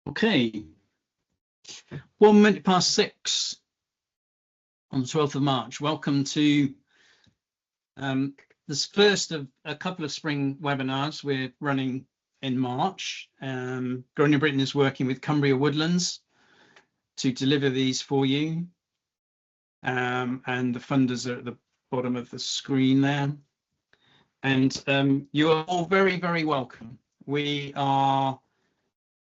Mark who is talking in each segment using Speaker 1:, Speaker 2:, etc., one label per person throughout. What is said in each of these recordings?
Speaker 1: Okay, 1 minute past 6 on the 12th of March. Welcome to this first of a couple of spring webinars we're running in March. Grown in Britain is working with Cumbria Woodlands to deliver these for you. And the funders are at the bottom of the screen there. And you are all very, very welcome. We are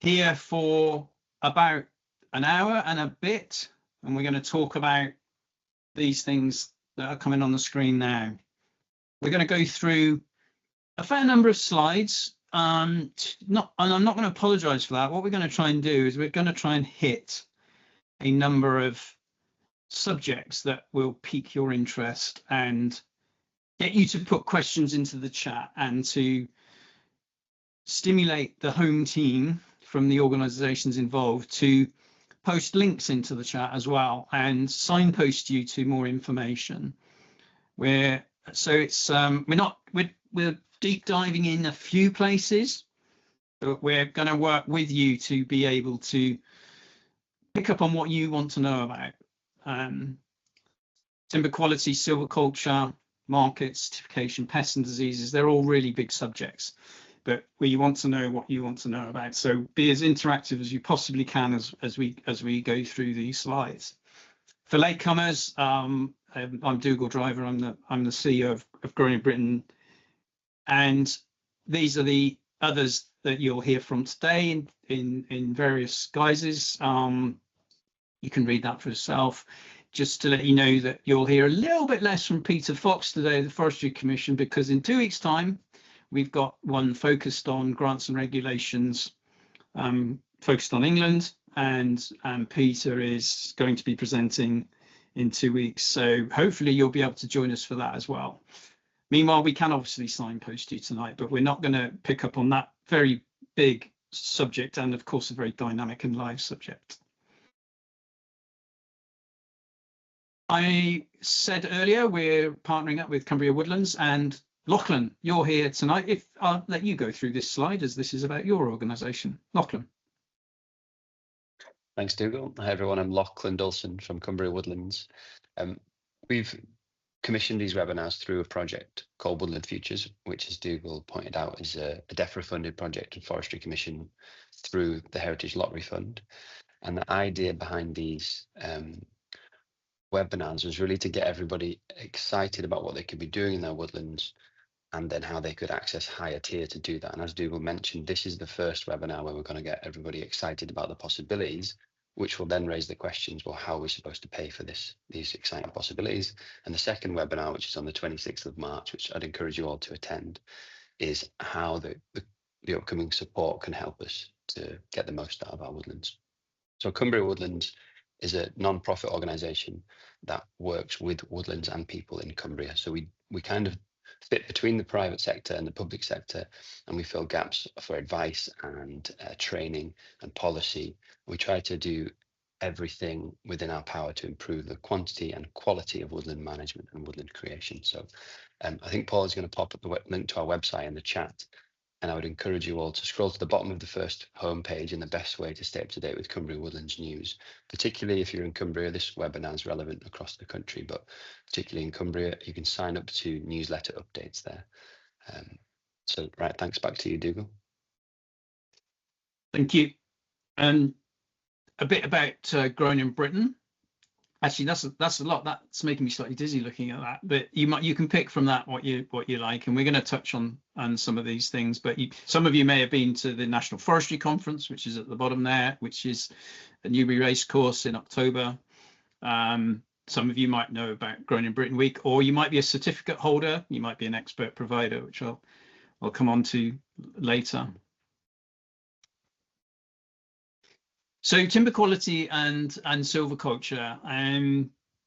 Speaker 1: here for about an hour and a bit, and we're going to talk about these things that are coming on the screen now. We're going to go through a fair number of slides. And I'm not going to apologize for that. What we're going to try and do is we're going to try and hit a number of subjects that will pique your interest and get you to put questions into the chat and to stimulate the home team from the organizations involved to post links into the chat as well and signpost you to more information. We're deep diving in a few places, but we're going to work with you to be able to pick up on what you want to know about. Timber quality, silviculture, markets, certification, pests and diseases, they're all really big subjects, but we want to know what you want to know about. So be as interactive as you possibly can as we go through these slides. For latecomers, I'm Dougal Driver. I'm the CEO of Grown in Britain, and these are the others that you'll hear from today in various guises. You can read that for yourself. Just to let you know that you'll hear a little bit less from Peter Fox today, the Forestry Commission, because in 2 weeks' time, we've got one focused on grants and regulations, focused on England, and Peter is going to be presenting in 2 weeks. So hopefully you'll be able to join us for that as well. Meanwhile, we can obviously signpost you tonight, but we're not going to pick up on that very big subject and, of course, a very dynamic and live subject. I said earlier we're partnering up with Cumbria Woodlands, and Lochlan, you're here tonight. If I'll let you go through this slide, as this is about your organisation. Lochlan.
Speaker 2: Thanks, Dougal. Hi, everyone. I'm Lochlan Dulson from Cumbria Woodlands. We've commissioned these webinars through a project called Woodland Futures, which, as Dougal pointed out, is a Defra-funded project of Forestry Commission through the Heritage Lottery Fund. And the idea behind these webinars was really to get everybody excited about what they could be doing in their woodlands and then how they could access higher tier to do that. And as Dougal mentioned, this is the first webinar where we're going to get everybody excited about the possibilities, which will then raise the questions, well, how are we supposed to pay for these exciting possibilities? And the second webinar, which is on the 26th of March, which I'd encourage you all to attend, is how the upcoming support can help us to get the most out of our woodlands. So Cumbria Woodlands is a non-profit organisation that works with woodlands and people in Cumbria. So we kind of fit between the private sector and the public sector, and we fill gaps for advice and training and policy. We try to do everything within our power to improve the quantity and quality of woodland management and woodland creation. So I think Paul is going to pop up the link to our website in the chat. And I would encourage you all to scroll to the bottom of the first homepage, and the best way to stay up to date with Cumbria Woodlands news, particularly if you're in Cumbria. This webinar is relevant across the country, but particularly in Cumbria, you can sign up to newsletter updates there. So, right, thanks. Back to you, Dougal.
Speaker 1: Thank you. And a bit about Grown in Britain. Actually, that's a lot. That's making me slightly dizzy looking at that. But you can pick from that what you like, and we're going to touch on some of these things. But some of you may have been to the National Forestry Conference, which is at the bottom there, which is a Newbury Racecourse in October. Some of you might know about Grown in Britain Week, or you might be a certificate holder. You might be an expert provider, which I'll come on to later. So timber quality and silviculture,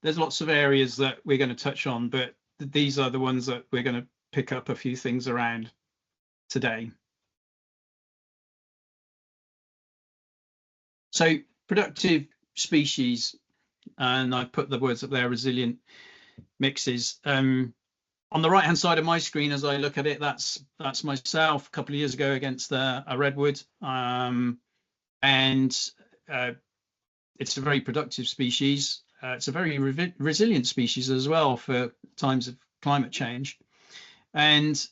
Speaker 1: there's lots of areas that we're going to touch on, but these are the ones that we're going to pick up a few things around today. So productive species, and I put the words up there, resilient mixes. On the right hand side of my screen, as I look at it, that's myself a couple of years ago against a redwood. and it's a very productive species. It's a very resilient species as well for times of climate change, and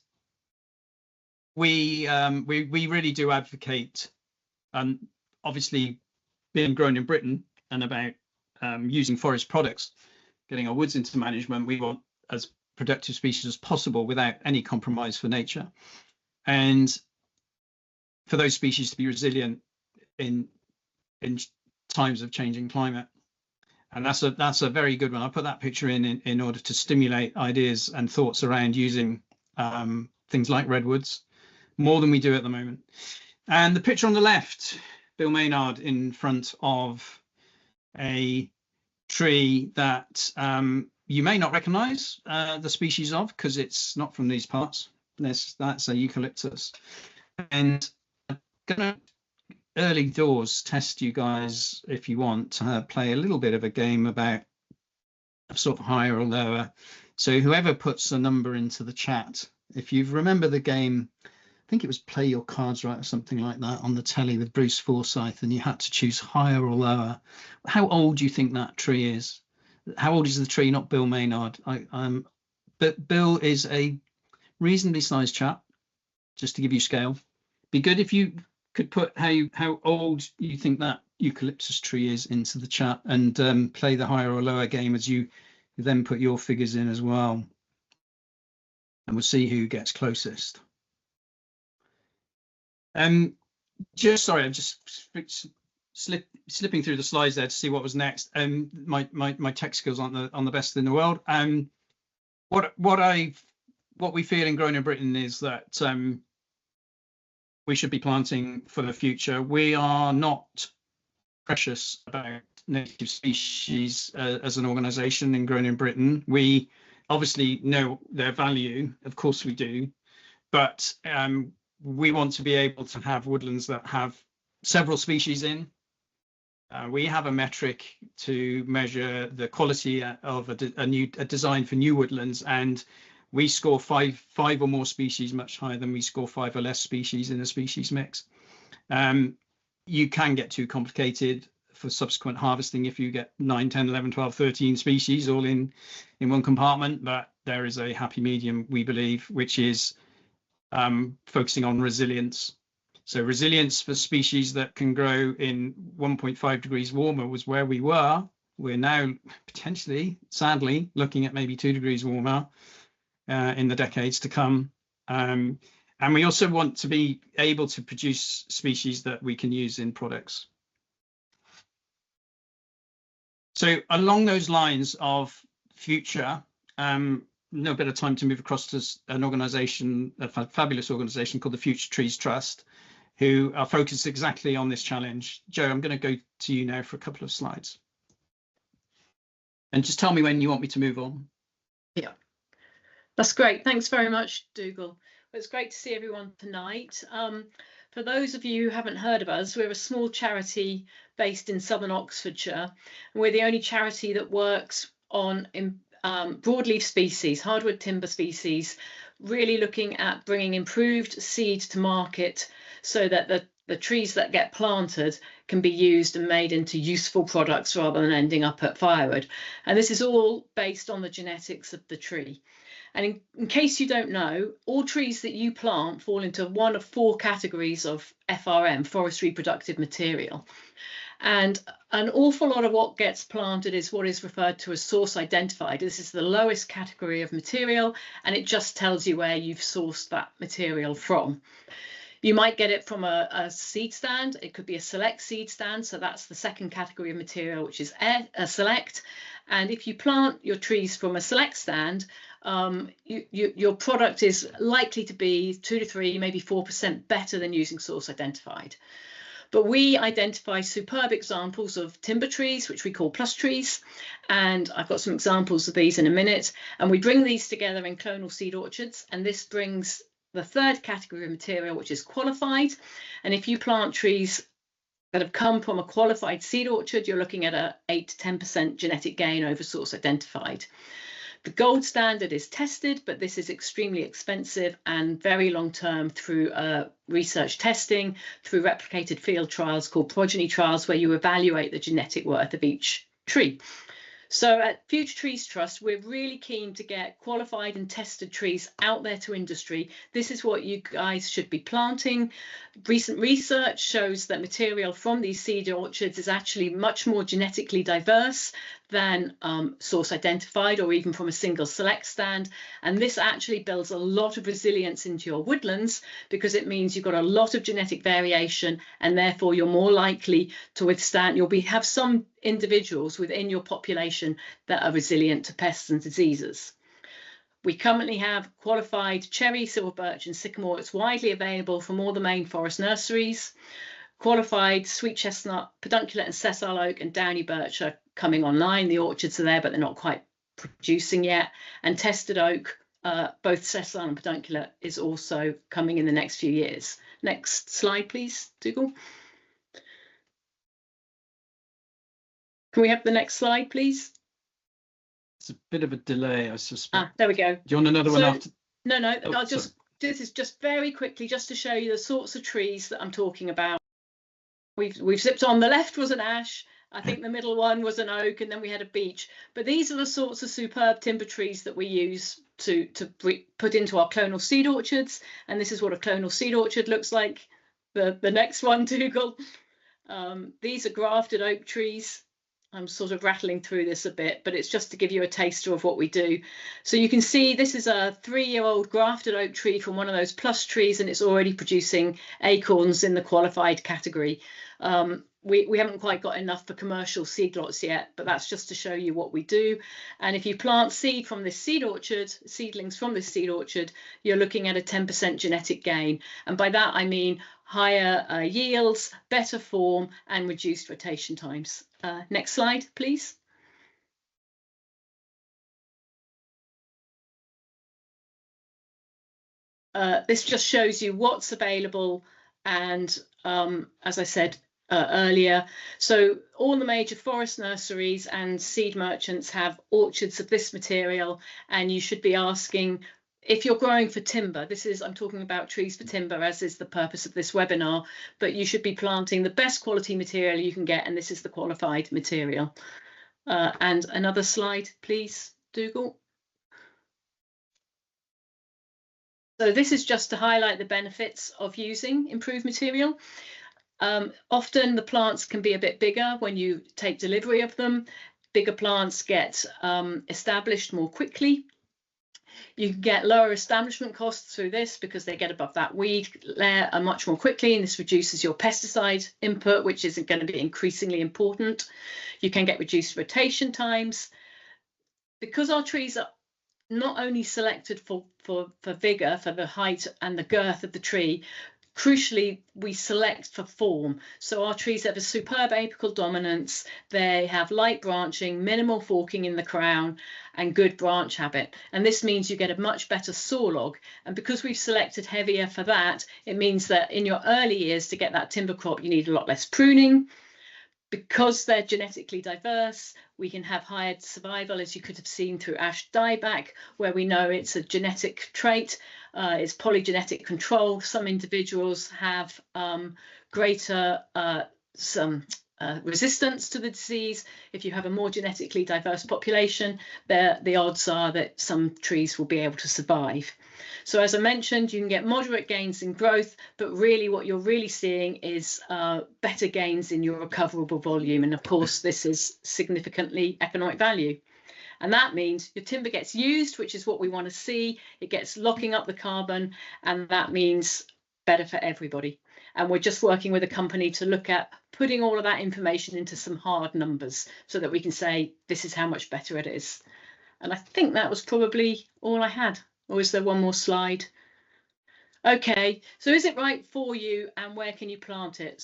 Speaker 1: we really do advocate, obviously being grown in Britain and about using forest products, getting our woods into management. We want as productive species as possible without any compromise for nature, and for those species to be resilient in times of changing climate. And that's a very good one. I put that picture in order to stimulate ideas and thoughts around using things like redwoods more than we do at the moment. And the picture on the left, Bill Maynard in front of a tree that you may not recognize the species of, because it's not from these parts. That's a eucalyptus. And I'm gonna early doors test you guys, if you want, to play a little bit of a game about sort of higher or lower. So whoever puts a number into the chat, if you remember the game, I think it was Play Your Cards Right or something like that on the telly with Bruce Forsyth, and you had to choose higher or lower. How old do you think that tree is? How old is the tree? Not Bill Maynard. But Bill is a reasonably sized chap, just to give you scale. Be good if you could put how old you think that eucalyptus tree is into the chat, and play the higher or lower game as you then put your figures in as well, and we'll see who gets closest. Just sorry, I'm just slipping through the slides there to see what was next. My tech skills aren't on the best in the world. What we feel in Grown in Britain is that we should be planting for the future. We are not precious about native species as an organisation in Grown in Britain. We obviously know their value, of course we do, but we want to be able to have woodlands that have several species in. We have a metric to measure the quality of a design for new woodlands, and we score five or more species much higher than we score 5 or less species in a species mix. You can get too complicated for subsequent harvesting if you get 9, 10, 11, 12, 13 species all in one compartment, but there is a happy medium, we believe, which is focusing on resilience. So resilience for species that can grow in 1.5 degrees warmer was where we were. We're now potentially, sadly, looking at maybe 2 degrees warmer in the decades to come. And we also want to be able to produce species that we can use in products. So along those lines of future, no better time to move across to an organisation, a fabulous organisation called the Future Trees Trust, who are focused exactly on this challenge. Joe, I'm going to go to you now for a couple of slides. And just tell me when you want me to move on.
Speaker 3: Yeah, that's great. Thanks very much, Dougal. It's great to see everyone tonight. For those of you who haven't heard of us, we're a small charity based in southern Oxfordshire, and we're the only charity that works on broadleaf species, hardwood timber species, really looking at bringing improved seed to market so that the trees that get planted can be used and made into useful products rather than ending up at firewood. And this is all based on the genetics of the tree. And in case you don't know, all trees that you plant fall into one of 4 categories of FRM, forest reproductive material. And an awful lot of what gets planted is what is referred to as source identified. This is the lowest category of material, and it just tells you where you've sourced that material from. You might get it from a seed stand. It could be a select seed stand. So that's the second category of material, which is a select. And if you plant your trees from a select stand, your product is likely to be 2 to 3, maybe 4% better than using source identified. But we identify superb examples of timber trees, which we call plus trees. And I've got some examples of these in a minute. And we bring these together in clonal seed orchards. And this brings the third category of material, which is qualified. And if you plant trees that have come from a qualified seed orchard, you're looking at a 8 to 10% genetic gain over source identified. The gold standard is tested, but this is extremely expensive and very long term through research testing, through replicated field trials called progeny trials, where you evaluate the genetic worth of each tree. So at Future Trees Trust, we're really keen to get qualified and tested trees out there to industry. This is what you guys should be planting. Recent research shows that material from these seed orchards is actually much more genetically diverse than source identified or even from a single select stand. And this actually builds a lot of resilience into your woodlands, because it means you've got a lot of genetic variation, and therefore you're more likely to withstand, have some individuals within your population that are resilient to pests and diseases. We currently have qualified cherry, silver birch and sycamore. It's widely available from all the main forest nurseries. Qualified sweet chestnut, pedunculate and sessile oak and downy birch are coming online. The orchards are there, but they're not quite producing yet. And tested oak, both sessile and pedunculate, is also coming in the next few years. Next slide, please, Dougal. Can we have the next slide, please?
Speaker 1: It's a bit of a delay, I suspect.
Speaker 3: There we go.
Speaker 1: Do you want another one after?
Speaker 3: No,
Speaker 1: Oh,
Speaker 3: this is just very quickly, just to show you the sorts of trees that I'm talking about. We've zipped on. The left was an ash. I think the middle one was an oak, and then we had a beech. But these are the sorts of superb timber trees that we use to put into our clonal seed orchards. And this is what a clonal seed orchard looks like. The next one, Dougal. These are grafted oak trees. I'm sort of rattling through this a bit, but it's just to give you a taster of what we do. So you can see this is a 3-year-old grafted oak tree from one of those plus trees, and it's already producing acorns in the qualified category. We haven't quite got enough for commercial seed lots yet, but that's just to show you what we do. And if you plant seed from this seed orchard, seedlings from this seed orchard, you're looking at a 10% genetic gain. And by that, I mean higher yields, better form, and reduced rotation times. Next slide, please. This just shows you what's available, and as I said earlier, so all the major forest nurseries and seed merchants have orchards of this material, and you should be asking, if you're growing for timber, I'm talking about trees for timber, as is the purpose of this webinar, but you should be planting the best quality material you can get, and this is the qualified material. And another slide, please, Dougal. So this is just to highlight the benefits of using improved material. Often the plants can be a bit bigger when you take delivery of them. Bigger plants get established more quickly. You can get lower establishment costs through this because they get above that weed layer much more quickly, and this reduces your pesticide input, which is going to be increasingly important. You can get reduced rotation times. Because our trees are not only selected for vigour, for the height and the girth of the tree, crucially, we select for form. So our trees have a superb apical dominance. They have light branching, minimal forking in the crown, and good branch habit. And this means you get a much better saw log. And because we've selected heavier for that, it means that in your early years, to get that timber crop, you need a lot less pruning. Because they're genetically diverse, we can have higher survival, as you could have seen through ash dieback, where we know it's a genetic trait. It's polygenetic control. Some individuals have greater resistance to the disease. If you have a more genetically diverse population, the odds are that some trees will be able to survive. So as I mentioned, you can get moderate gains in growth, but really what you're really seeing is better gains in your recoverable volume. And of course, this is significantly economic value. And that means your timber gets used, which is what we want to see. It gets locking up the carbon, and that means better for everybody. And we're just working with a company to look at putting all of that information into some hard numbers so that we can say, this is how much better it is. And I think that was probably all I had. Or is there one more slide? Okay, so is it right for you, and where can you plant it?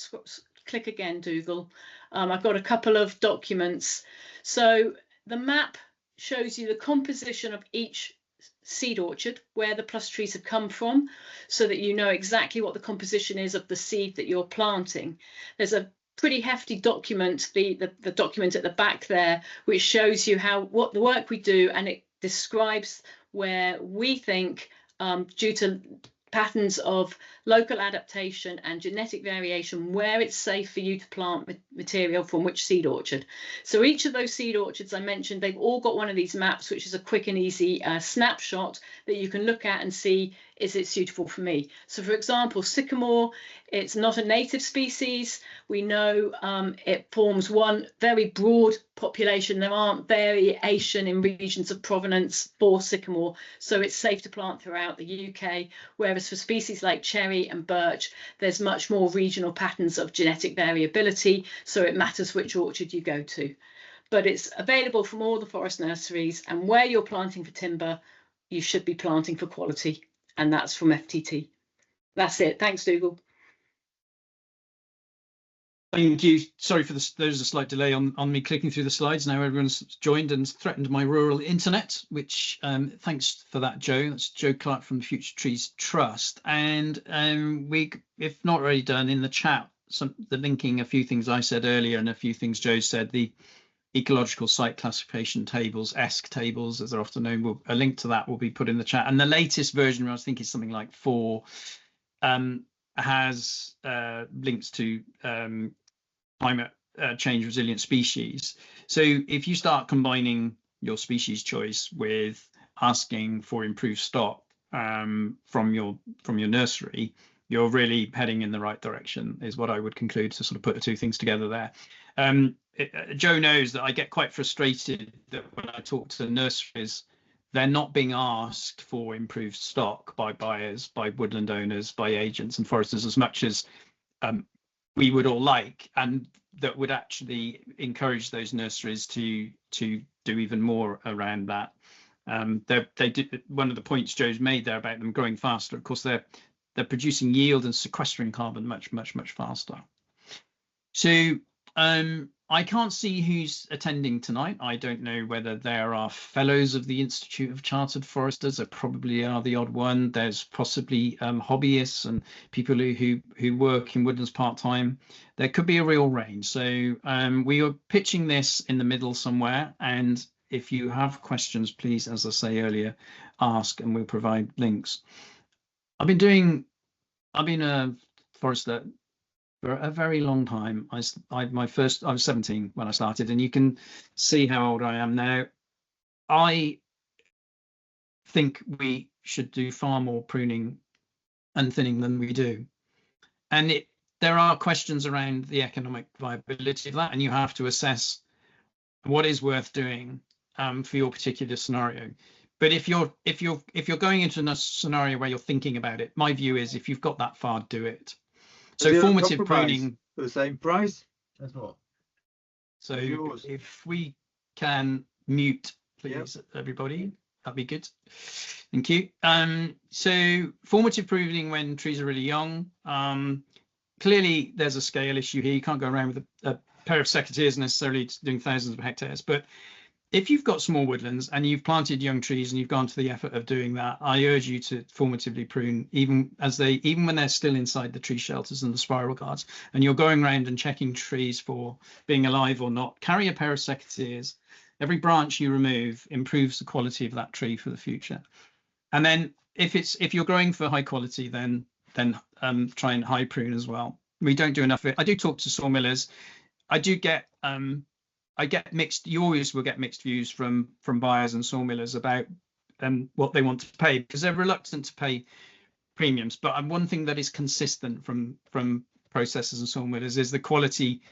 Speaker 3: Click again, Dougal. I've got a couple of documents. So the map shows you the composition of each seed orchard, where the plus trees have come from, so that you know exactly what the composition is of the seed that you're planting. There's a pretty hefty document, the document at the back there, which shows you what the work we do, and it describes where we think, due to patterns of local adaptation and genetic variation, where it's safe for you to plant material from which seed orchard. So each of those seed orchards I mentioned, they've all got one of these maps, which is a quick and easy snapshot that you can look at and see, is it suitable for me? So for example, sycamore, it's not a native species. We know it forms one very broad population. There aren't variation in regions of provenance for sycamore, so it's safe to plant throughout the UK. Whereas for species like cherry and birch, there's much more regional patterns of genetic variability, so it matters which orchard you go to. But it's available from all the forest nurseries, and where you're planting for timber, you should be planting for quality, and that's from FTT. That's it. Thanks, Dougal.
Speaker 1: Thank you. Sorry for this. There's a slight delay on me clicking through the slides. Now everyone's joined and threatened my rural internet, which thanks for that, Joe. That's Joe Clark from the Future Trees Trust. And we, if not already done, in the chat, the linking a few things I said earlier and a few things Joe said, the ecological site classification tables, ESC tables, as they're often known, a link to that will be put in the chat. And the latest version, I think, is something like 4, has links to climate change resilient species. So if you start combining your species choice with asking for improved stock from your nursery, you're really heading in the right direction, is what I would conclude, to sort of put the two things together there. Joe knows that I get quite frustrated that when I talk to nurseries, they're not being asked for improved stock by buyers, by woodland owners, by agents and foresters as much as we would all like, and that would actually encourage those nurseries to do even more around that. They did one of the points Joe's made there about them growing faster. Of course, they're producing yield and sequestering carbon much faster. So I can't see who's attending tonight. I don't know whether there are fellows of the Institute of Chartered Foresters. There probably are the odd one. There's possibly hobbyists and people who work in woodlands part-time. There could be a real range. So we are pitching this in the middle somewhere. And if you have questions, please, as I say earlier, ask and we'll provide links. I've been a forester for a very long time. I was 17 when I started, and you can see how old I am now. I think we should do far more pruning and thinning than we do. And there are questions around the economic viability of that, and you have to assess what is worth doing for your particular scenario. But if you're going into a scenario where you're thinking about it, my view is if you've got that far, do it. So formative pruning
Speaker 4: for the same price. That's what.
Speaker 1: So if we can mute, please, everybody, that'd be good. Thank you. So formative pruning when trees are really young. Clearly, there's a scale issue here. You can't go around with a pair of secateurs necessarily doing thousands of hectares, but if you've got small woodlands and you've planted young trees and you've gone to the effort of doing that, I urge you to formatively prune, even when they're still inside the tree shelters and the spiral guards, and you're going around and checking trees for being alive or not. Carry a pair of secateurs. Every branch you remove improves the quality of that tree for the future. And then if you're growing for high quality, then try and high prune as well. We don't do enough of it. I do talk to sawmillers. I get mixed. You always will get mixed views from buyers and sawmillers about what they want to pay, because they're reluctant to pay premiums. But one thing that is consistent from processors and sawmillers is the quality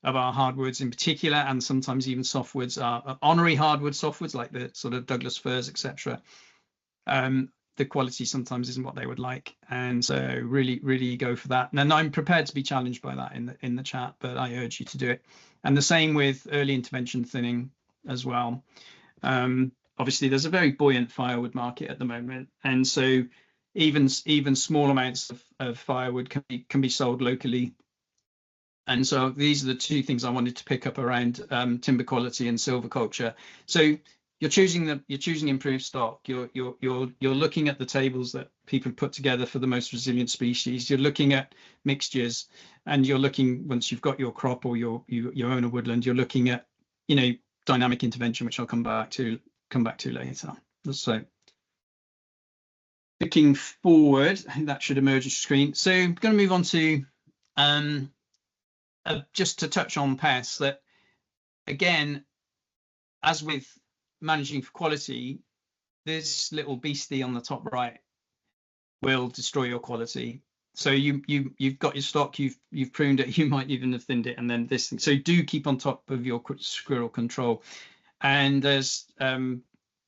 Speaker 1: of our hardwoods in particular, and sometimes even softwoods, are honorary hardwood softwoods like the sort of Douglas firs, etc. The quality sometimes isn't what they would like, and so really go for that. And I'm prepared to be challenged by that in the chat, but I urge you to do it. And the same with early intervention thinning as well. Obviously, there's a very buoyant firewood market at the moment, and so even small amounts of firewood can be sold locally. And so these are the two things I wanted to pick up around timber quality and silviculture. So you're choosing improved stock. You're looking at the tables that people put together for the most resilient species. You're looking at mixtures, and you're looking, once you've got your crop or you own a woodland, you're looking at dynamic intervention, which I'll come back to come back to later. So looking forward, I think that should emerge on the screen. So I'm going to move on to just to touch on pests. That again, as with managing for quality, this little beastie on the top right will destroy your quality. So you've got your stock, you've pruned it, you might even have thinned it, and then this thing. So do keep on top of your squirrel control. And there's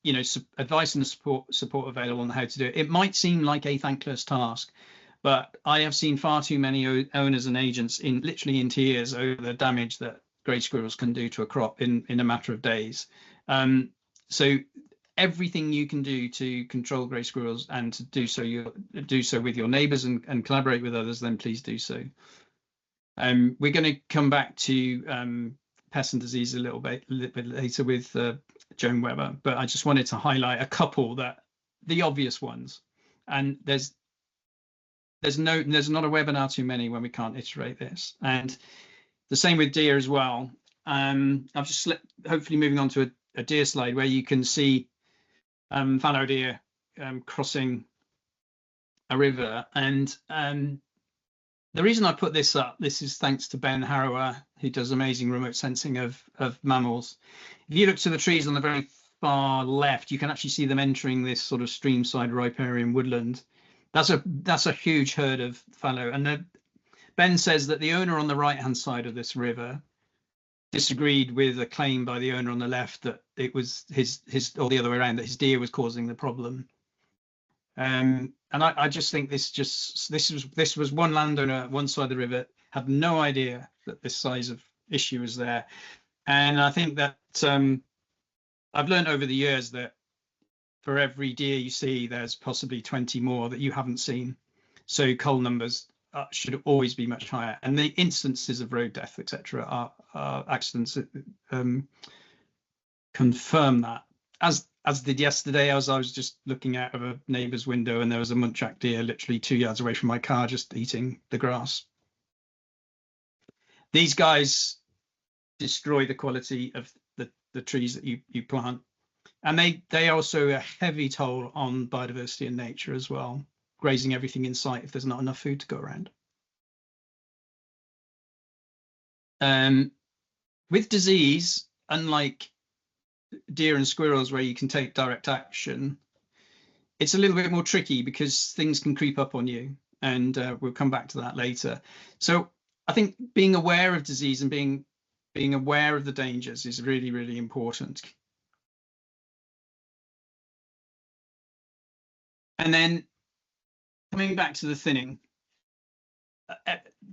Speaker 1: you know, advice and support available on how to do it. It might seem like a thankless task, but I have seen far too many owners and agents literally in tears over the damage that grey squirrels can do to a crop in a matter of days. So everything you can do to control grey squirrels and to do so with your neighbours and collaborate with others, then please do so. We're going to come back to pests and disease a little bit later with Joan Webber, but I just wanted to highlight a couple the obvious ones. And there's not a webinar too many when we can't iterate this. And the same with deer as well. I've just hopefully moving on to a deer slide where you can see fallow deer crossing a river. And the reason I put this up, this is thanks to Ben Harrower, who does amazing remote sensing of mammals. If you look to the trees on the very far left, you can actually see them entering this sort of streamside riparian woodland. That's a huge herd of fallow. And Ben says that the owner on the right-hand side of this river disagreed with a claim by the owner on the left that it was his or the other way around, that his deer was causing the problem. And I just think this was one landowner at one side of the river, had no idea that this size of issue was there. And I think that I've learned over the years that for every deer you see, there's possibly 20 more that you haven't seen. So cull numbers should always be much higher. And the instances of road death, etc., are accidents confirm that. As did yesterday, as I was just looking out of a neighbour's window and there was a muntjac deer literally 2 yards away from my car just eating the grass. These guys destroy the quality of the trees that you plant. And they also a heavy toll on biodiversity and nature as well, grazing everything in sight if there's not enough food to go around. With disease, unlike deer and squirrels where you can take direct action, it's a little bit more tricky because things can creep up on you, and we'll come back to that later. So I think being aware of disease and being aware of the dangers is really, really important. And then coming back to the thinning,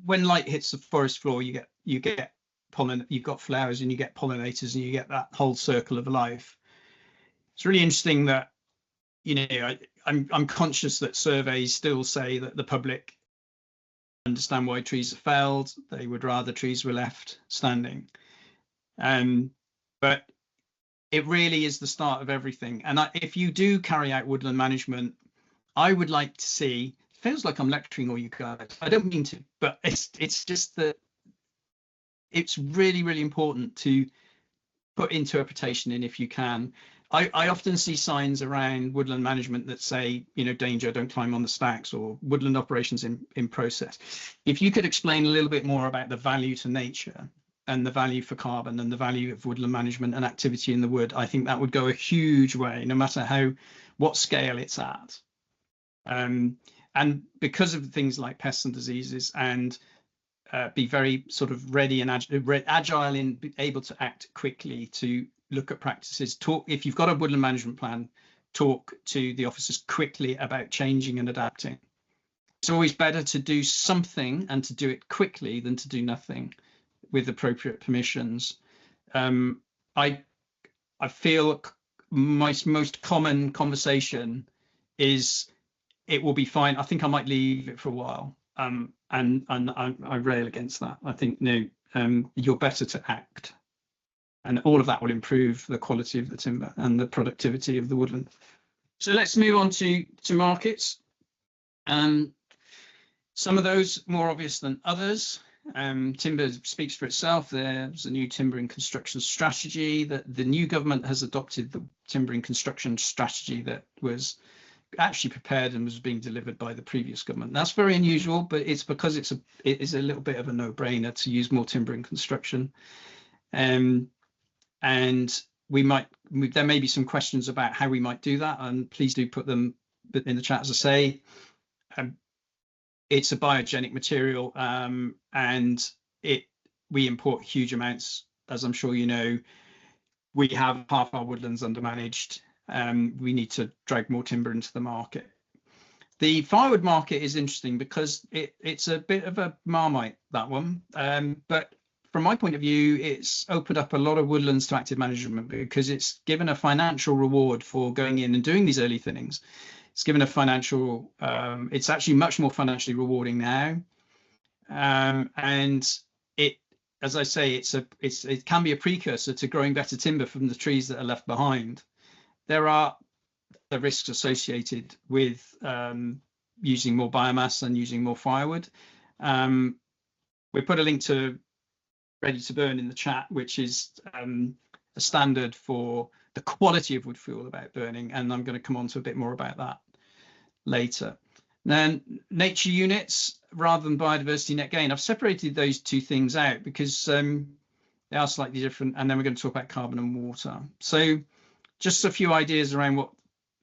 Speaker 1: when light hits the forest floor, you get pollen, you've got flowers and you get pollinators and you get that whole circle of life. It's really interesting that, you know, I'm conscious that surveys still say that the public understand why trees are felled. They would rather trees were left standing. But it really is the start of everything. And if you do carry out woodland management, I would like to see, it feels like I'm lecturing all you guys. I don't mean to, but it's just that it's really, really important to put interpretation in if you can. I often see signs around woodland management that say, you know, danger, don't climb on the stacks, or woodland operations in process. If you could explain a little bit more about the value to nature and the value for carbon and the value of woodland management and activity in the wood, I think that would go a huge way, no matter what scale it's at. And because of things like pests and diseases, and be very sort of ready and agile in able to act quickly to look at practices. If you've got a woodland management plan, talk to the officers quickly about changing and adapting. It's always better to do something and to do it quickly than to do nothing with appropriate permissions. I feel my most common conversation is, it will be fine. I think I might leave it for a while. And I rail against that. I think, no, you're better to act. And all of that will improve the quality of the timber and the productivity of the woodland. So let's move on to markets. Some of those more obvious than others. Timber speaks for itself. There's a new timber and construction strategy that the new government has adopted. The timber and construction strategy that was actually prepared and was being delivered by the previous government. That's very unusual, but it's because it is a little bit of a no-brainer to use more timber in construction. And there may be some questions about how we might do that, and please do put them in the chat. As I say, it's a biogenic material, and we import huge amounts, as I'm sure you know. We have half our woodlands undermanaged. We need to drag more timber into the market. The firewood market is interesting because it's a bit of a marmite, that one. But from my point of view, it's opened up a lot of woodlands to active management because it's given a financial reward for going in and doing these early thinnings. It's given a financial, it's actually much more financially rewarding now. And as I say, it can be a precursor to growing better timber from the trees that are left behind. There are the risks associated with using more biomass and using more firewood. We put a link to Ready to Burn in the chat, which is a standard for the quality of wood fuel about burning, and I'm going to come on to a bit more about that later. Then nature units rather than biodiversity net gain. I've separated those two things out because they are slightly different, and then we're going to talk about carbon and water. So just a few ideas around what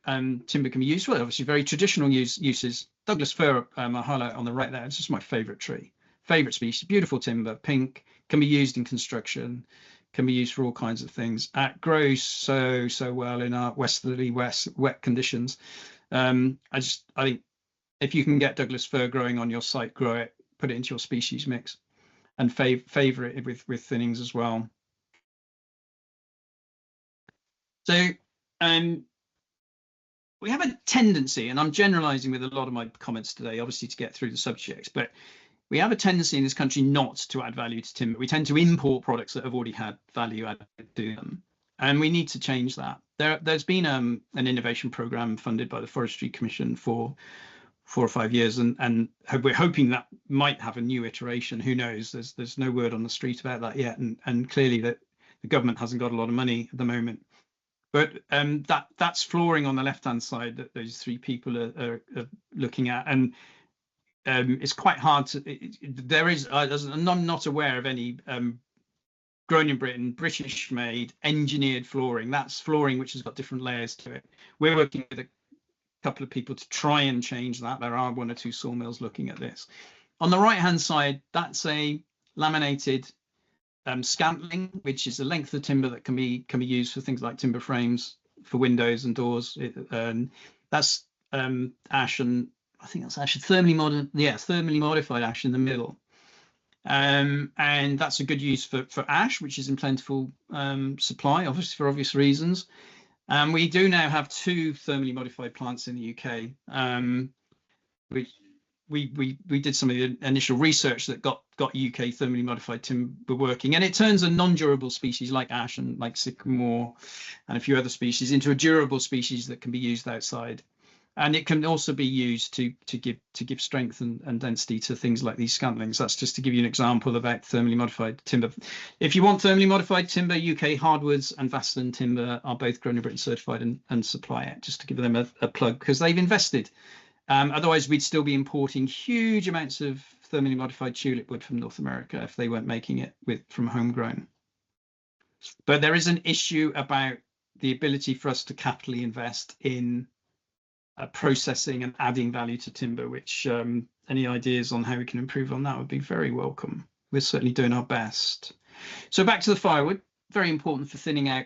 Speaker 1: timber can be used for. Obviously, very traditional uses. Douglas fir, I highlight on the right there. It's just my favourite tree, favourite species. Beautiful timber, pink, can be used in construction, can be used for all kinds of things. Grows so well in our westerly wet conditions. I think if you can get Douglas fir growing on your site, grow it, put it into your species mix, and favour it with thinnings as well. So we have a tendency, and I'm generalizing with a lot of my comments today, obviously to get through the subjects, but we have a tendency in this country not to add value to timber. We tend to import products that have already had value added to them, and we need to change that. There's been an innovation program funded by the Forestry Commission for 4 or 5 years, and we're hoping that might have a new iteration. Who knows? There's no word on the street about that yet, and clearly that the government hasn't got a lot of money at the moment. But that's flooring on the left-hand side that those three people are looking at, and it's quite hard to. I'm not aware of any grown in Britain, British-made, engineered flooring. That's flooring which has got different layers to it. We're working with a couple of people to try and change that. There are 1 or 2 sawmills looking at this. On the right-hand side, that's a laminated scantling, which is a length of timber that can be used for things like timber frames for windows and doors. That's ash, and I think that's ash, thermally modified ash in the middle, and that's a good use for ash, which is in plentiful supply, obviously for obvious reasons. We do now have 2 thermally modified plants in the UK, which we did some of the initial research that got UK thermally modified timber working, and it turns a non-durable species like ash and like sycamore and a few other species into a durable species that can be used outside, and it can also be used to give strength and density to things like these scantlings. That's just to give you an example about thermally modified timber. If you want thermally modified timber, UK Hardwoods and Vaston Timber are both Grown in Britain certified and supply it, just to give them a plug, because they've invested. Otherwise, we'd still be importing huge amounts of thermally modified tulip wood from North America if they weren't making it from homegrown. But there is an issue about the ability for us to capitally invest in processing and adding value to timber, which any ideas on how we can improve on that would be very welcome. We're certainly doing our best. So back to the firewood, very important for thinning out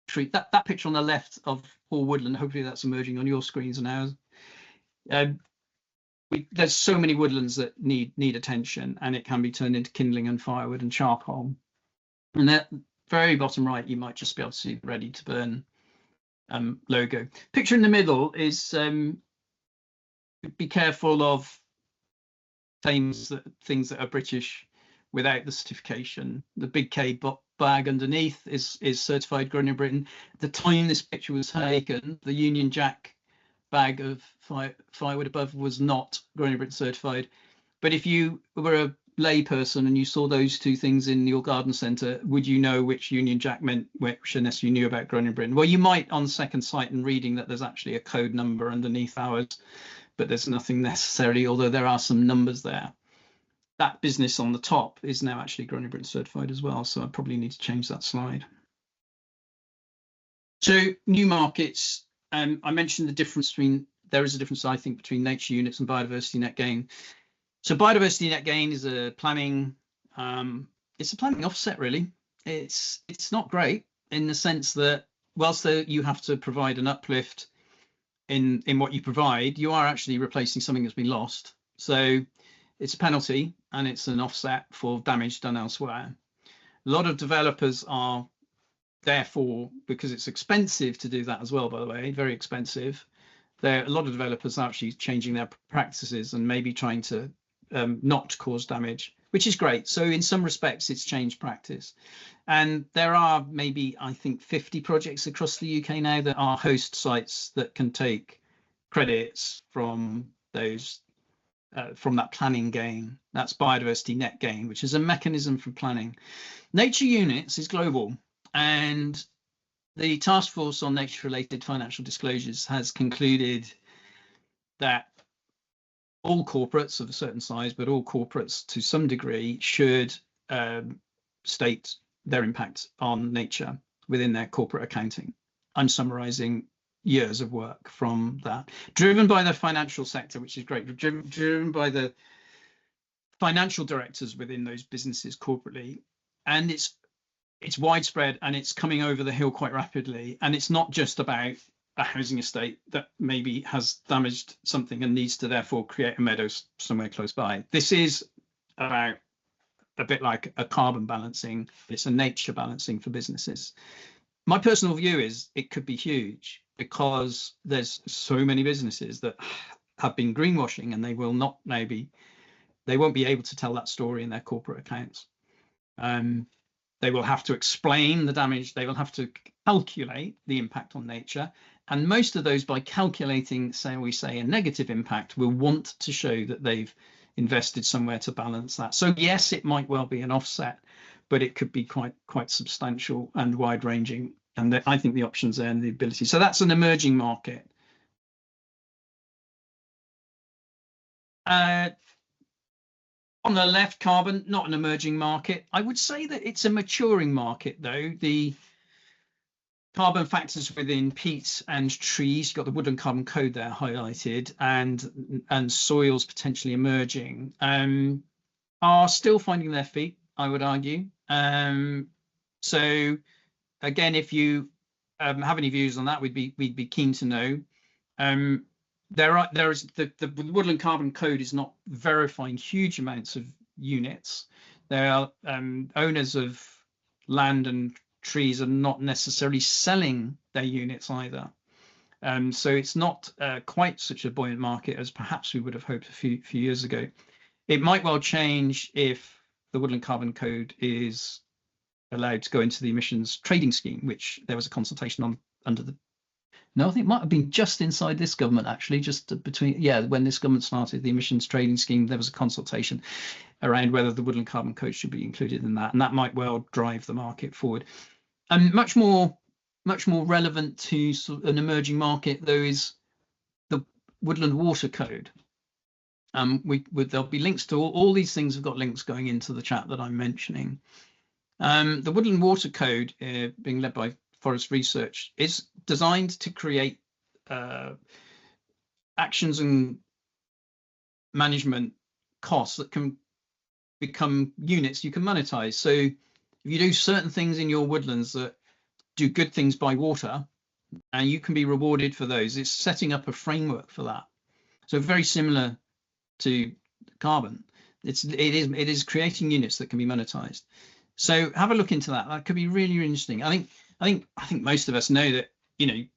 Speaker 1: tree. That picture on the left of Hall Woodland, hopefully that's emerging on your screens now. There's so many woodlands that need attention, and it can be turned into kindling and firewood and charcoal. And that very bottom right, you might just be able to see the Ready to Burn logo. Picture in the middle is be careful of things that are British without the certification. The big K bag underneath is certified Grown in Britain. At the time this picture was taken, the Union Jack bag of firewood above was not Grown in Britain certified. But if you were layperson and you saw those two things in your garden centre, would you know which Union Jack meant which unless you knew about Grown in Britain? Well, you might on second sight and reading that there's actually a code number underneath ours, but there's nothing necessarily, although there are some numbers there. That business on the top is now actually Grown in Britain certified as well, so I probably need to change that slide. So new markets, I mentioned the difference between, there is a difference I think between nature units and biodiversity net gain. So biodiversity net gain is a planning, it's a planning offset really. It's not great in the sense that whilst you have to provide an uplift in what you provide, you are actually replacing something that's been lost. So it's a penalty and it's an offset for damage done elsewhere. A lot of developers are therefore, because it's expensive to do that as well, by the way, very expensive, a lot of developers are actually changing their practices and maybe trying to not cause damage, which is great. So in some respects, it's changed practice. And there are maybe, I think, 50 projects across the UK now that are host sites that can take credits from those, from that planning gain. That's biodiversity net gain, which is a mechanism for planning. Nature units is global. And the Task Force on Nature-related Financial Disclosures has concluded that all corporates of a certain size, but all corporates to some degree should state their impact on nature within their corporate accounting. I'm summarising years of work from that, driven by the financial sector, which is great, driven by the financial directors within those businesses corporately, and it's widespread and it's coming over the hill quite rapidly. And it's not just about a housing estate that maybe has damaged something and needs to therefore create a meadow somewhere close by. This is about a bit like a carbon balancing. It's a nature balancing for businesses. My personal view is it could be huge because there's so many businesses that have been greenwashing and they will not they won't be able to tell that story in their corporate accounts. They will have to explain the damage. They will have to calculate the impact on nature. And most of those, by calculating, say a negative impact, will want to show that they've invested somewhere to balance that. So yes, it might well be an offset, but it could be quite substantial and wide ranging. And I think the options there and the ability. So that's an emerging market. On the left, carbon, not an emerging market. I would say that it's a maturing market, though. The carbon factors within peat and trees, you've got the Woodland Carbon Code there highlighted, and soils potentially emerging, are still finding their feet, I would argue. So again, if you have any views on that, we'd be keen to know. There is the Woodland Carbon Code is not verifying huge amounts of units. There are owners of land and trees are not necessarily selling their units either. So it's not quite such a buoyant market as perhaps we would have hoped a few years ago. It might well change if the Woodland Carbon Code is allowed to go into the emissions trading scheme, which there was a consultation on under the. No, I think it might have been just inside this government, actually, just between, when this government started the emissions trading scheme, there was a consultation around whether the Woodland Carbon Code should be included in that, and that might well drive the market forward. And much more relevant to sort of an emerging market, though, is the Woodland Water Code. There'll be links to all these things. Have got links going into the chat that I'm mentioning. The Woodland Water Code, being led by Forest Research, is designed to create actions and management costs that can become units you can monetize. So if you do certain things in your woodlands that do good things by water, and you can be rewarded for those, it's setting up a framework for that. So very similar to carbon, it is creating units that can be monetized. So have a look into that. That could be really, really interesting. I think most of us know that,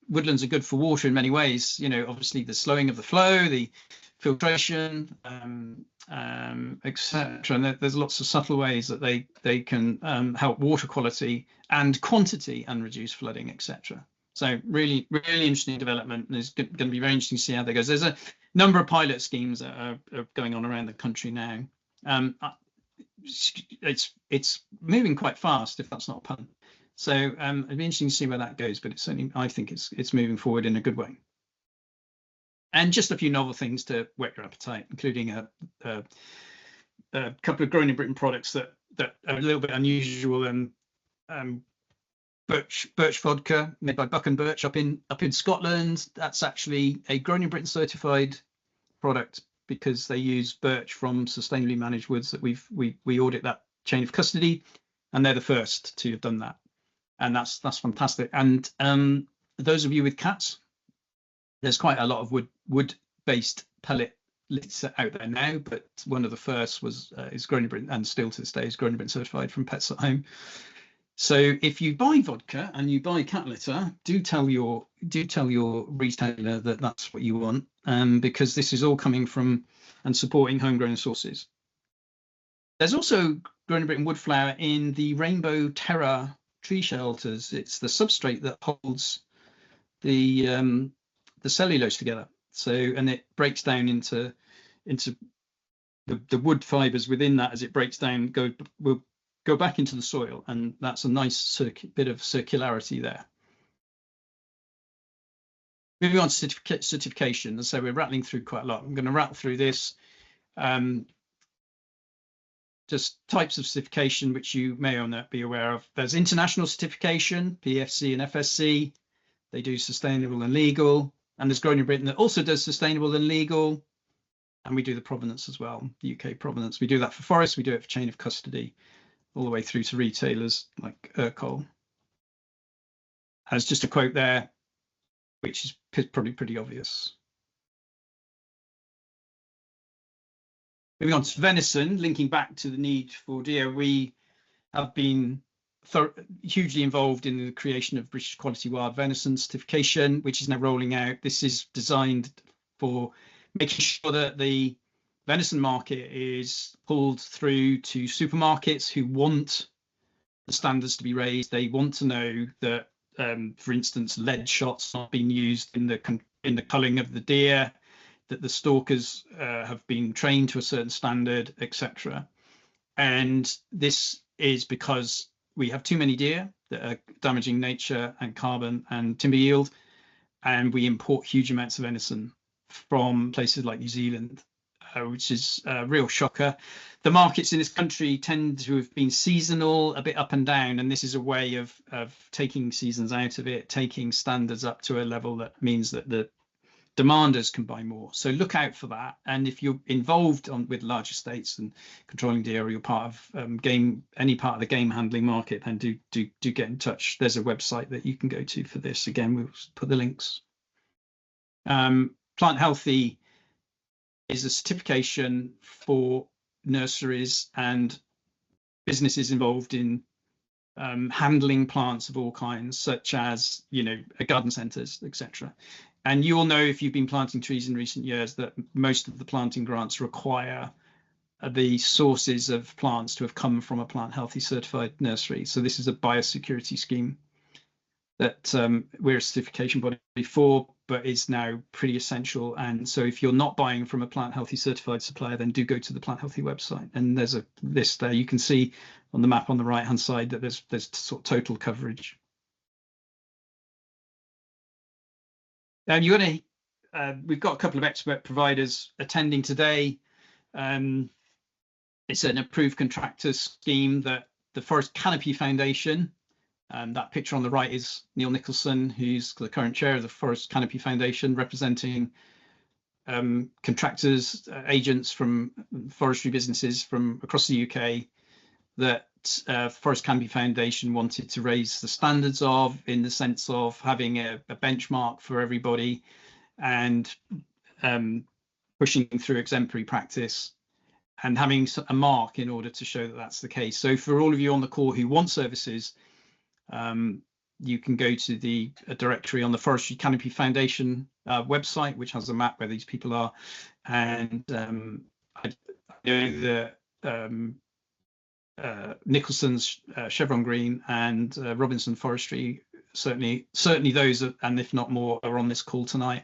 Speaker 1: woodlands are good for water in many ways. Obviously the slowing of the flow, the filtration, etc. And there's lots of subtle ways that they can help water quality and quantity and reduce flooding, etc. So really, really interesting development. And it's going to be very interesting to see how that goes. There's a number of pilot schemes that are going on around the country now. it's moving quite fast, if that's not a pun. So it'd be interesting to see where that goes, but it's certainly, I think it's moving forward in a good way. And just a few novel things to whet your appetite, including a couple of Grown in Britain products that are a little bit unusual. Birch vodka made by Buck and Birch up in Scotland. That's actually a Grown in Britain certified product because they use birch from sustainably managed woods that we audit that chain of custody, and they're the first to have done that, and that's fantastic. And those of you with cats, there's quite a lot of wood-based pellet lids out there now, but one of the first is Grown in Britain, and still to this day is Grown in Britain certified from Pets at Home. So if you buy vodka and you buy cat litter, do tell your retailer that that's what you want, because this is all coming from and supporting homegrown sources. There's also Grown in Britain wood flour in the Rainbow Terra tree shelters. It's the substrate that holds the cellulose together. So, and it breaks down into the wood fibers within that. As it breaks down, will go back into the soil, and that's a nice bit of circularity there. Moving on to certification, so we're rattling through quite a lot. I'm going to rattle through this. Just types of certification which you may or not be aware of. There's international certification, PFC and FSC. They do sustainable and legal. And there's Grown in Britain that also does sustainable and legal. And we do the provenance as well, UK provenance. We do that for forests, we do it for chain of custody, all the way through to retailers like Urcol. There's just a quote there, which is probably pretty obvious. Moving on to venison, linking back to the need for deer, we have been hugely involved in the creation of British Quality Wild Venison certification, which is now rolling out. This is designed for making sure that the venison market is pulled through to supermarkets who want the standards to be raised. They want to know that, for instance, lead shots not being used in the culling of the deer, that the stalkers have been trained to a certain standard, etc. And this is because we have too many deer that are damaging nature and carbon and timber yield, and we import huge amounts of venison from places like New Zealand, which is a real shocker. The markets in this country tend to have been seasonal, a bit up and down, and this is a way of taking seasons out of it, taking standards up to a level that means that the demanders can buy more. So look out for that. And if you're involved with large estates and controlling deer, or you're part of any part of the game handling market, then do get in touch. There's a website that you can go to for this. Again, we'll put the links. Plant Healthy is a certification for nurseries and businesses involved in handling plants of all kinds, such as, garden centres, etc. And you all know, if you've been planting trees in recent years, that most of the planting grants require the sources of plants to have come from a Plant Healthy certified nursery. So this is a biosecurity scheme that we're a certification body for, but is now pretty essential. And so if you're not buying from a Plant Healthy certified supplier, then do go to the Plant Healthy website. And there's a list there. You can see on the map on the right hand side that there's sort of total coverage. We've got a couple of expert providers attending today. It's an approved contractor scheme that the Forest Canopy Foundation, that picture on the right is Neil Nicholson, who's the current chair of the Forest Canopy Foundation, representing contractors, agents from forestry businesses from across the UK that Forest Canopy Foundation wanted to raise the standards of, in the sense of having a benchmark for everybody and pushing through exemplary practice and having a mark in order to show that that's the case. So for all of you on the call who want services, you can go to the directory on the Forestry Canopy Foundation website, which has a map where these people are. And I know that Nicholson's Chevron Green and Robinson Forestry, certainly those, and if not more, are on this call tonight.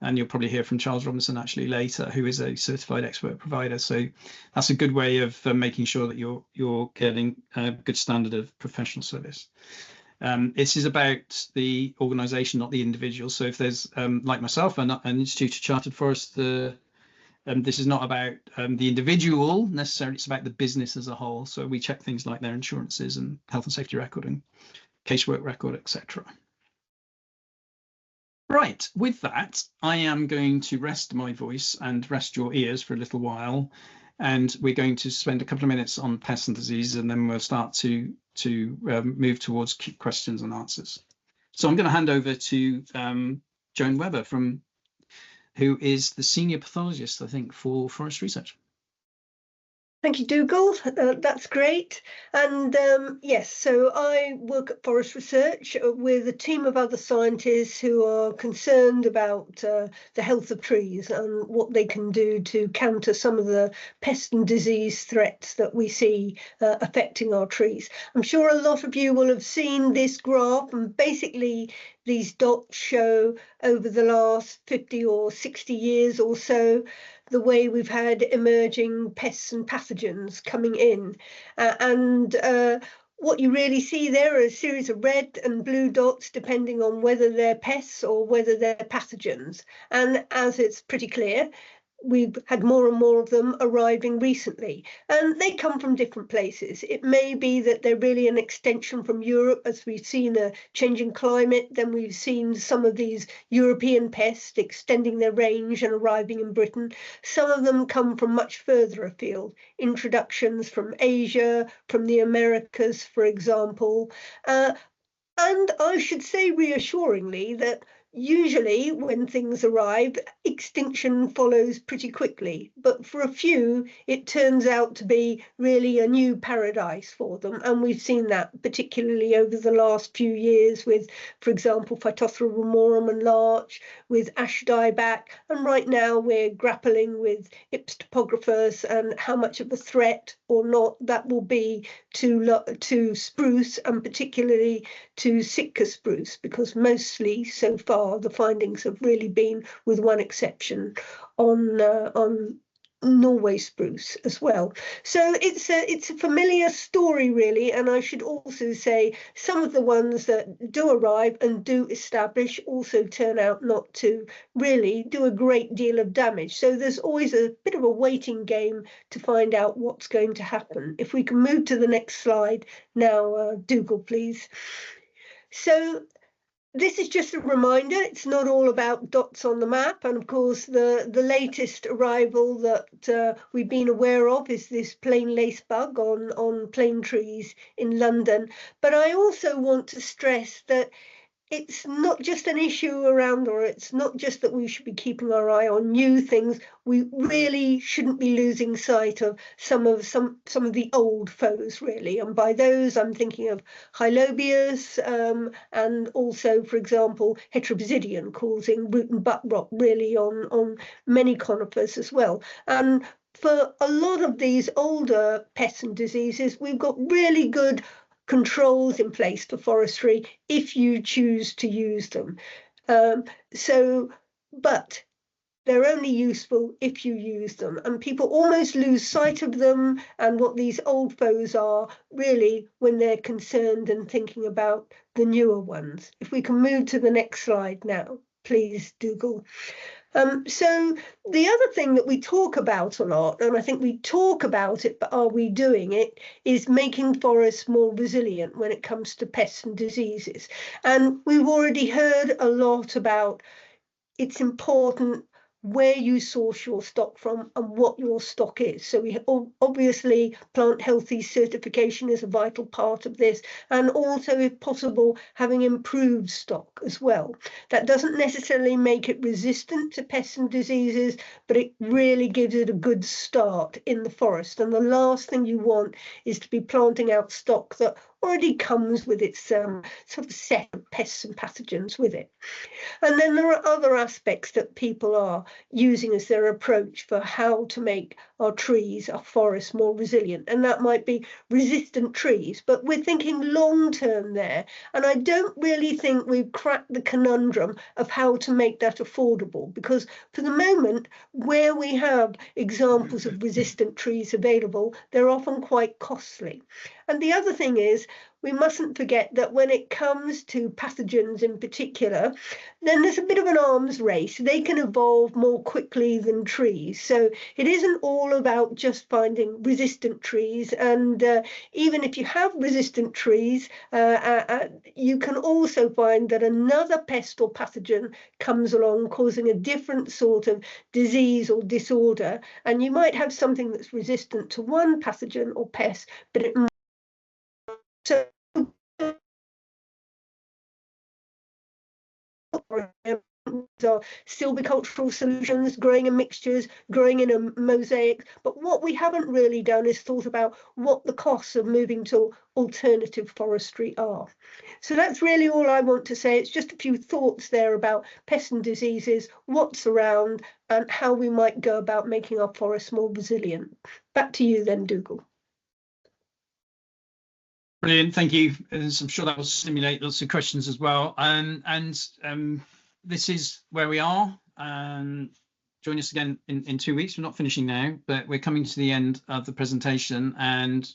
Speaker 1: And you'll probably hear from Charles Robinson actually later, who is a certified expert provider. So that's a good way of making sure that you're getting a good standard of professional service. This is about the organisation, not the individual. So if there's, like myself, an Institute of Chartered Forest, this is not about the individual necessarily, it's about the business as a whole. So we check things like their insurances and health and safety record and casework record, etc. Right, with that, I am going to rest my voice and rest your ears for a little while. And we're going to spend a couple of minutes on pests and diseases, and then we'll start to move towards questions and answers. So I'm going to hand over to Joan Webber, who is the senior pathologist, I think, for forest research.
Speaker 5: Thank you, Dougal. That's great. And yes, so I work at Forest Research with a team of other scientists who are concerned about the health of trees and what they can do to counter some of the pest and disease threats that we see affecting our trees. I'm sure a lot of you will have seen this graph, and basically these dots show over the last 50 or 60 years or so the way we've had emerging pests and pathogens coming in. What you really see there are a series of red and blue dots, depending on whether they're pests or whether they're pathogens. And as it's pretty clear, we've had more and more of them arriving recently, and they come from different places. It may be that they're really an extension from Europe, as we've seen a changing climate. Then we've seen some of these European pests extending their range and arriving in Britain. Some of them come from much further afield, introductions from Asia, from the Americas, for example. And I should say reassuringly that usually when things arrive, extinction follows pretty quickly. But for a few, it turns out to be really a new paradise for them. And we've seen that particularly over the last few years with, for example, Phytophthora ramorum and larch, with ash dieback. And right now we're grappling with Ips topographus and how much of a threat or not that will be to spruce, and particularly to Sitka spruce, because mostly so far the findings have really been, with one exception, on Norway spruce as well. So it's a familiar story really, and I should also say some of the ones that do arrive and do establish also turn out not to really do a great deal of damage. So there's always a bit of a waiting game to find out what's going to happen. If we can move to the next slide now, Dougal, please. So this is just a reminder, it's not all about dots on the map. And of course, the latest arrival that we've been aware of is this plain lace bug on plane trees in London. But I also want to stress that it's not just an issue around, or it's not just that we should be keeping our eye on new things. We really shouldn't be losing sight of some of the old foes, really. And by those, I'm thinking of hylobius and also, for example, Heterobasidion, causing root and butt rot really on many conifers as well. And for a lot of these older pests and diseases, we've got really good controls in place for forestry if you choose to use them. But they're only useful if you use them, and people almost lose sight of them and what these old foes are really when they're concerned and thinking about the newer ones. If we can move to the next slide now, please, Dougal. So the other thing that we talk about a lot, and I think we talk about it, but are we doing it, is making forests more resilient when it comes to pests and diseases. And we've already heard a lot about it's important where you source your stock from and what your stock is. So we obviously plant healthy certification is a vital part of this, and also, if possible, having improved stock as well. That doesn't necessarily make it resistant to pests and diseases, but it really gives it a good start in the forest. And the last thing you want is to be planting out stock that already comes with its sort of set of pests and pathogens with it. And then there are other aspects that people are using as their approach for how to make our trees, our forests more resilient. And that might be resistant trees, but we're thinking long term there. And I don't really think we've cracked the conundrum of how to make that affordable, because for the moment, where we have examples of resistant trees available, they're often quite costly. And the other thing is, we mustn't forget that when it comes to pathogens in particular, then there's a bit of an arms race. They can evolve more quickly than trees. So it isn't all about just finding resistant trees. And even if you have resistant trees, you can also find that another pest or pathogen comes along causing a different sort of disease or disorder. And you might have something that's resistant to one pathogen or pest, but it so silvicultural solutions, growing in mixtures, growing in a mosaic. But what we haven't really done is thought about what the costs of moving to alternative forestry are. So that's really all I want to say. It's just a few thoughts there about pests and diseases, what's around, and how we might go about making our forests more resilient. Back to you then, Dougal.
Speaker 1: Brilliant, thank you. As I'm sure that will stimulate lots of questions as well. This is where we are. Join us again in 2 weeks. We're not finishing now, but we're coming to the end of the presentation, and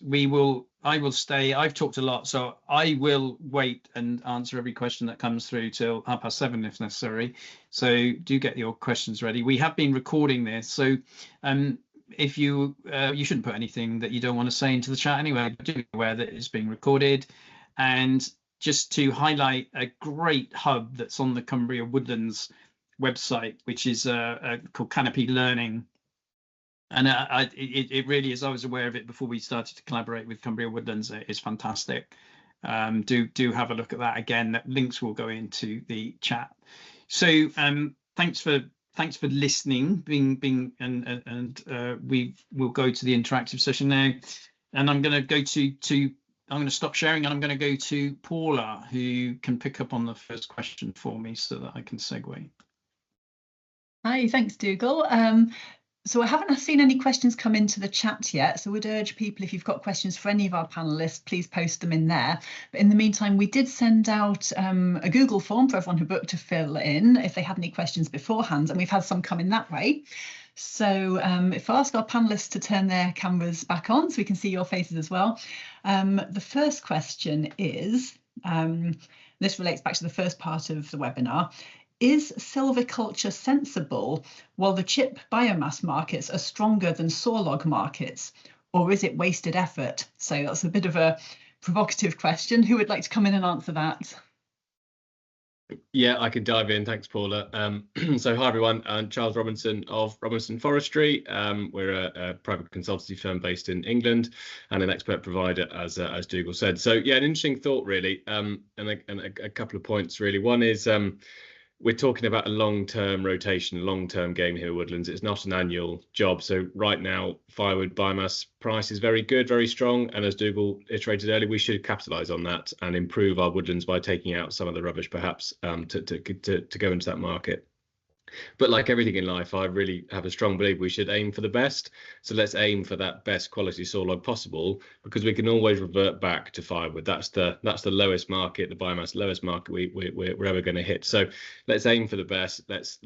Speaker 1: I will stay. I've talked a lot, so I will wait and answer every question that comes through till 7:30 if necessary. So do get your questions ready. We have been recording this, so if you shouldn't put anything that you don't want to say into the chat anyway, but do be aware that it's being recorded. And just to highlight a great hub that's on the Cumbria Woodlands website, which is called Canopy Learning. And it really is. I was aware of it before we started to collaborate with Cumbria Woodlands. It is fantastic. Do have a look at that again. That links will go into the chat. So thanks for listening. We will go to the interactive session now, and I'm going to go I'm going to stop sharing, and I'm going to go to Paula, who can pick up on the first question for me so that I can segue.
Speaker 6: Hi, thanks, Dougal. So I haven't seen any questions come into the chat yet, so would urge people, if you've got questions for any of our panelists, please post them in there. But in the meantime, we did send out a Google form for everyone who booked to fill in if they had any questions beforehand, and we've had some come in that way. So if I ask our panelists to turn their cameras back on so we can see your faces as well. The first question is, this relates back to the first part of the webinar. Is silviculture sensible while the chip biomass markets are stronger than sawlog markets, or is it wasted effort? So that's a bit of a provocative question. Who would like to come in and answer that?
Speaker 7: Yeah, I can dive in. Thanks, Paula. So hi, everyone. I'm Charles Robinson of Robinson Forestry. We're a private consultancy firm based in England and an expert provider, as Dougal said. So yeah, an interesting thought, really, and a couple of points, really. One is we're talking about a long-term rotation, long-term game here at Woodlands. It's not an annual job. So right now, firewood biomass price is very good, very strong. And as Dougal iterated earlier, we should capitalise on that and improve our woodlands by taking out some of the rubbish, perhaps, to go into that market. But like everything in life, I really have a strong belief we should aim for the best. So let's aim for that best quality sawlog possible, because we can always revert back to firewood. That's the lowest market, the biomass lowest market we're ever going to hit. So let's aim for the best. Let's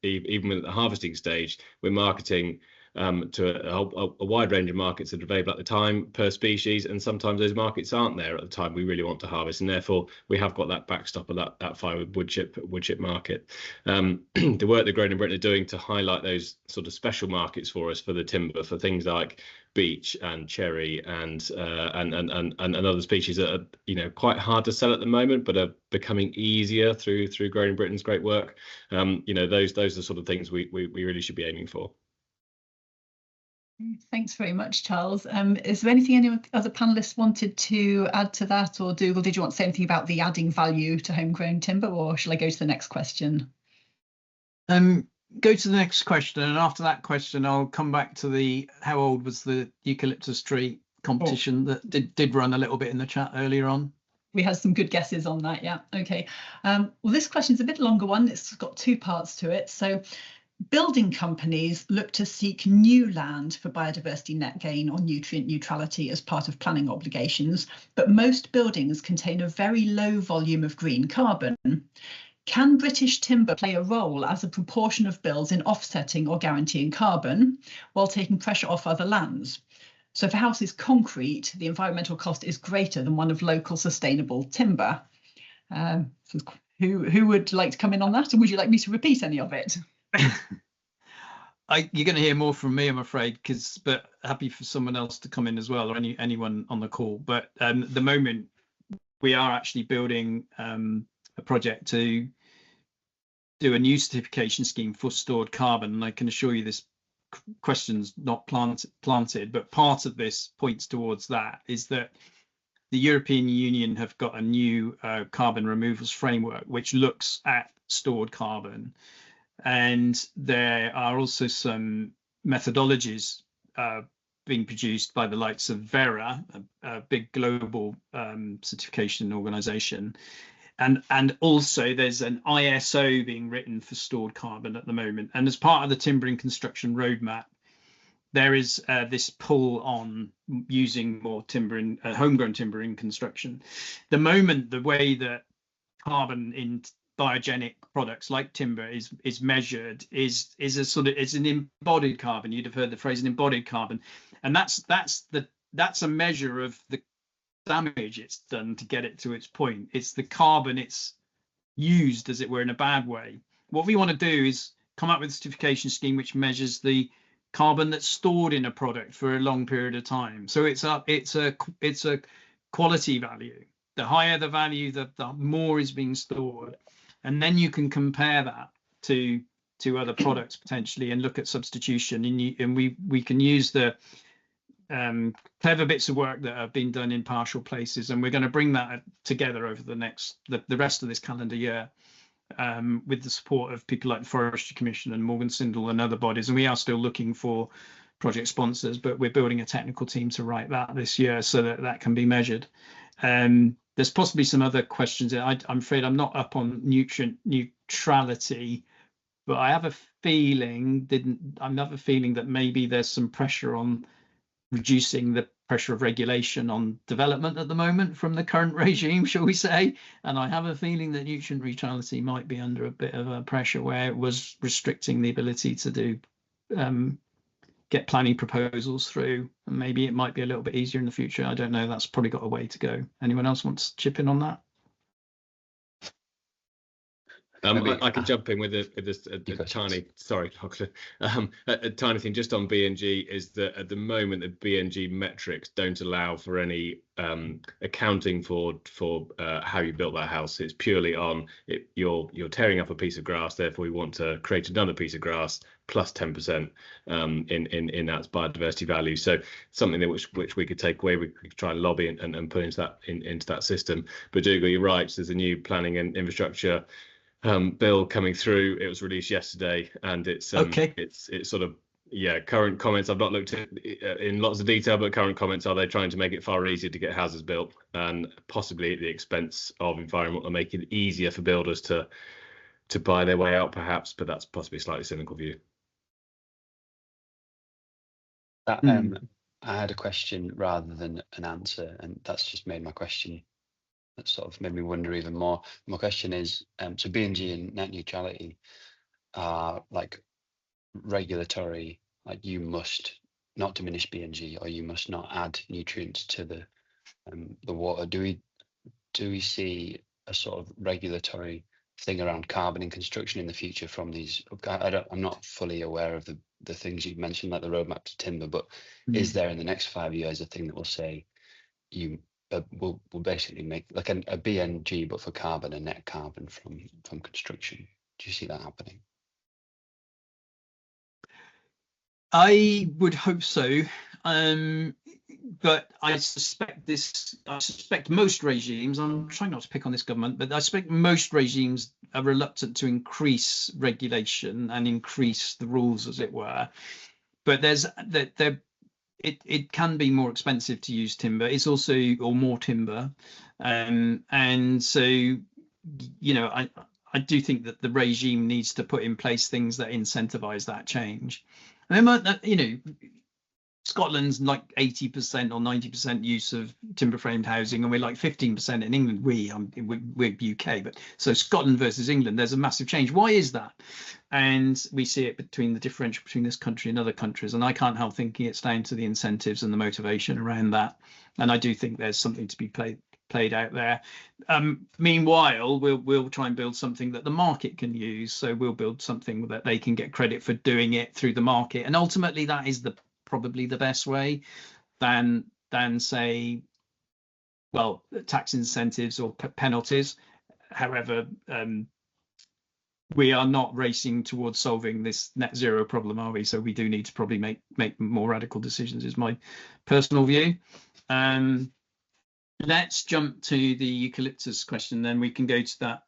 Speaker 7: even at the harvesting stage, we're marketing to a wide range of markets that are available at the time per species, and sometimes those markets aren't there at the time we really want to harvest, and therefore we have got that backstop of that firewood wood chip market. The work that Grown in Britain are doing to highlight those sort of special markets for us for the timber, for things like beech and cherry and other species that are quite hard to sell at the moment, but are becoming easier through Grown in Britain's great work. Those are the sort of things we really should be aiming for.
Speaker 6: Thanks very much, Charles. Is there anything any other panelists wanted to add to that, or Dougal, did you want to say anything about the adding value to homegrown timber, or shall I go to the next question?
Speaker 1: Go to the next question, and after that question I'll come back to the how old was the eucalyptus tree competition that did run a little bit in the chat earlier on.
Speaker 6: We had some good guesses on that, yeah. Okay. Well, this question's a bit longer one. It's got two parts to it. So building companies look to seek new land for biodiversity net gain or nutrient neutrality as part of planning obligations, but most buildings contain a very low volume of green carbon. Can British timber play a role as a proportion of builds in offsetting or guaranteeing carbon while taking pressure off other lands? So if a house is concrete, the environmental cost is greater than one of local sustainable timber. So who would like to come in on that, or would you like me to repeat any of it?
Speaker 1: You're going to hear more from me, I'm afraid, but happy for someone else to come in as well, or anyone on the call. But at the moment, we are actually building a project to do a new certification scheme for stored carbon, and I can assure you this question's not planted, but part of this points towards that, is that the European Union have got a new carbon removals framework which looks at stored carbon, and there are also some methodologies being produced by the likes of Vera, a big global certification organization, and also there's an ISO being written for stored carbon at the moment. And as part of the timber and construction roadmap, there is this pull on using more timber in homegrown timber in construction. The moment, the way that carbon in biogenic products like timber is measured is a sort of, it's an embodied carbon. You'd have heard the phrase an embodied carbon, and that's a measure of the damage it's done to get it to its point. It's the carbon it's used, as it were, in a bad way. What we want to do is come up with a certification scheme which measures the carbon that's stored in a product for a long period of time. So it's a quality value. The higher the value, the more is being stored, and then you can compare that to other products potentially and look at substitution. And we can use the clever bits of work that have been done in partial places, and we're going to bring that together over the rest of this calendar year, with the support of people like the Forestry Commission and Morgan Sindall and other bodies. And we are still looking for project sponsors, but we're building a technical team to write that this year so that can be measured. There's possibly some other questions. I'm afraid I'm not up on nutrient neutrality, but I have a feeling that maybe there's some pressure on reducing the pressure of regulation on development at the moment from the current regime, shall we say. And I have a feeling that nutrient neutrality might be under a bit of a pressure where it was restricting the ability to do get planning proposals through, and maybe it might be a little bit easier in the future. I don't know. That's probably got a way to go. Anyone else wants to chip in on that?
Speaker 7: I can jump in with a tiny, sorry, Lochlan, a tiny thing just on BNG is that at the moment the BNG metrics don't allow for any accounting for how you built that house. It's purely on it. You're tearing up a piece of grass, therefore we want to create another piece of grass plus 10% in that biodiversity value. So something that which we could take away, we could try and lobby and put into that system. But Dougal, you're right. There's a new planning and infrastructure bill coming through. It was released yesterday, and it's okay. It's sort of, yeah, current comments. I've not looked at in lots of detail, but current comments are they're trying to make it far easier to get houses built, and possibly at the expense of environment, or make it easier for builders to buy their way out, perhaps. But that's possibly a slightly cynical view.
Speaker 2: I had a question rather than an answer, and that's just made my question. That sort of made me wonder even more. My question is, so BNG and net neutrality are like regulatory, like you must not diminish BNG, or you must not add nutrients to the water. Do we see a sort of regulatory thing around carbon in construction in the future from these? I'm not fully aware of the things you've mentioned, like the roadmap to timber, but is there in the next 5 years a thing that will say you will basically make like a BNG but for carbon and net carbon from construction? Do you see that happening?
Speaker 1: I would hope so, but I suspect most regimes, I'm trying not to pick on this government, but I suspect most regimes are reluctant to increase regulation and increase the rules, as it were. But it can be more expensive to use timber. It's also, or more timber, and so, you know, I do think that the regime needs to put in place things that incentivize that change. And then, you know, Scotland's like 80% or 90% use of timber framed housing, and we're like 15% in England. We're UK, but so Scotland versus England, there's a massive change. Why is that? And we see it between the differential between this country and other countries, and I can't help thinking it's down to the incentives and the motivation around that. And I do think there's something to be played out there. Meanwhile, we'll try and build something that the market can use. So we'll build something that they can get credit for doing it through the market, and ultimately that is probably the best way than say, well, tax incentives or penalties. However, we are not racing towards solving this net zero problem, are we? So we do need to probably make more radical decisions, is my personal view. Let's jump to the eucalyptus question, then we can go to that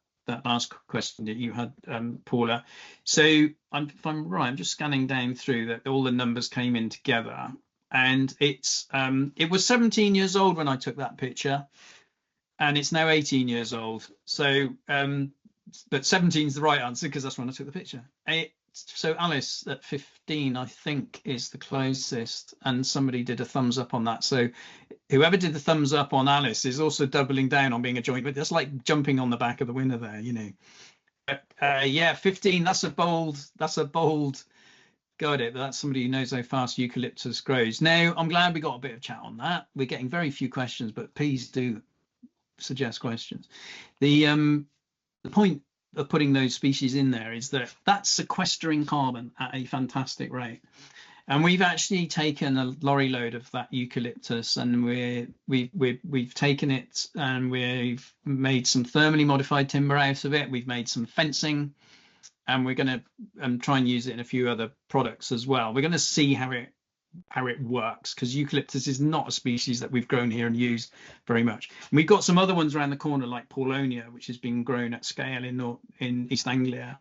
Speaker 1: last question that you had, Paula. So if I'm right, I'm just scanning down through that all the numbers came in together, and it was 17 years old when I took that picture, and it's now 18 years old. So but 17 is the right answer because that's when I took the picture. So Alice at 15, I think, is the closest, and somebody did a thumbs up on that. So whoever did the thumbs up on Alice is also doubling down on being a joint, but that's like jumping on the back of the winner there, you know. Yeah, 15, that's a bold, got it, but that's somebody who knows how fast eucalyptus grows. Now, I'm glad we got a bit of chat on that. We're getting very few questions, but please do suggest questions. The point of putting those species in there is that that's sequestering carbon at a fantastic rate, and we've actually taken a lorry load of that eucalyptus, and we've taken it and we've made some thermally modified timber out of it. We've made some fencing, and we're going to try and use it in a few other products as well. We're going to see how it works, because eucalyptus is not a species that we've grown here and used very much. And we've got some other ones around the corner like Paulonia, which has been grown at scale in East Anglia.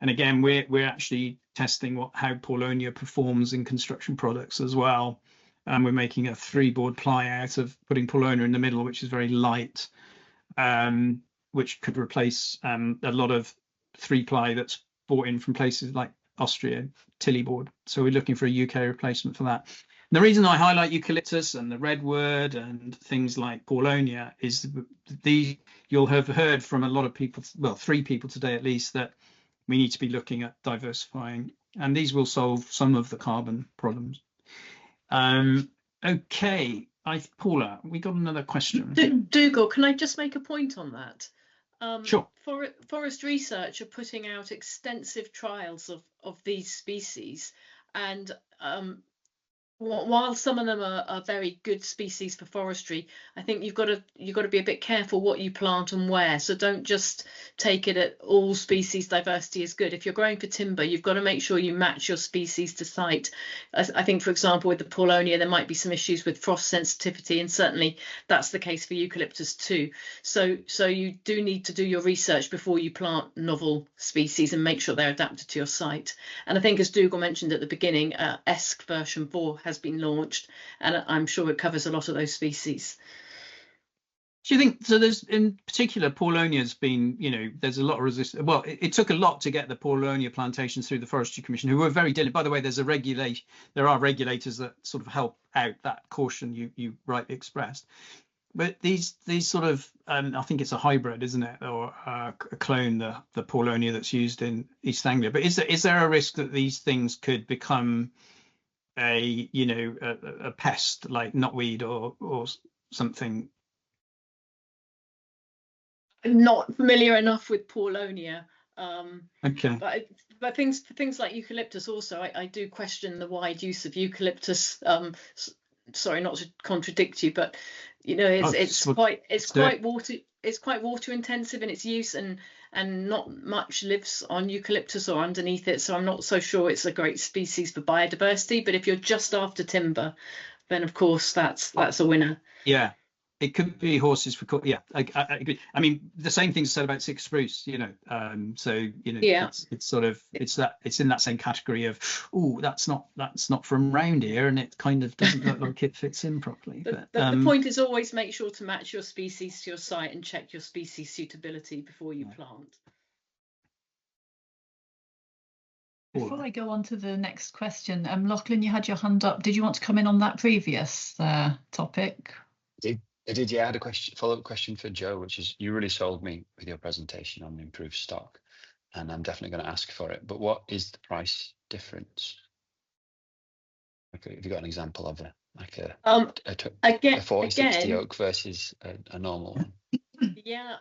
Speaker 1: And again, we're actually testing how Paulonia performs in construction products as well. And we're making a 3-board ply out of putting Paulonia in the middle, which is very light, which could replace a lot of 3-ply that's bought in from places like Austria, Tilly board. So we're looking for a UK replacement for that. And the reason I highlight eucalyptus and the redwood and things like Paulonia is you'll have heard from a lot of people, well, 3 people today at least, that we need to be looking at diversifying, and these will solve some of the carbon problems. Okay, Paula, we got another question.
Speaker 3: Dougal, can I just make a point on that?
Speaker 1: Sure.
Speaker 3: Forest Research are putting out extensive trials of these species, and while some of them are very good species for forestry, I think you've got to be a bit careful what you plant and where. So don't just take it at all species diversity is good. If you're growing for timber, you've got to make sure you match your species to site. I think, for example, with the Paulonia, there might be some issues with frost sensitivity, and certainly that's the case for eucalyptus too. So you do need to do your research before you plant novel species and make sure they're adapted to your site. And I think, as Dougal mentioned at the beginning, ESC version 4 has been launched, and I'm sure it covers a lot of those species.
Speaker 1: Do you think so? There's in particular Paulonia's been, you know, there's a lot of resistance. Well, it took a lot to get the Paulonia plantations through the Forestry Commission, who were very diligent. By the way, there are regulators that sort of help out that caution you rightly expressed. But these sort of, I think it's a hybrid, isn't it, or a clone, the Paulonia that's used in East Anglia. But is there a risk that these things could become a pest like knotweed or something?
Speaker 3: I'm not familiar enough with Paulonia.
Speaker 1: Okay.
Speaker 3: But things like eucalyptus also, I do question the wide use of eucalyptus. Sorry, not to contradict you, but you know, it's quite water intensive in its use, and not much lives on eucalyptus or underneath it. So I'm not so sure it's a great species for biodiversity. But if you're just after timber, then of course that's a winner.
Speaker 1: Yeah. It could be horses for yeah. I agree. I mean, the same thing's said about sick spruce. You know, so you know,
Speaker 3: Yeah.
Speaker 1: it's sort of it's in that same category of that's not from round here, and it kind of doesn't look like it fits in properly.
Speaker 3: The point is always make sure to match your species to your site and check your species suitability before you plant.
Speaker 6: Before I go on to the next question, Lochlan, you had your hand up. Did you want to come in on that previous topic?
Speaker 2: I did, yeah. I had a follow-up question for Joe, which is, you really sold me with your presentation on improved stock, and I'm definitely going to ask for it. But what is the price difference? Okay, have you got an example of a 40-60 oak versus a normal one?
Speaker 3: Yeah,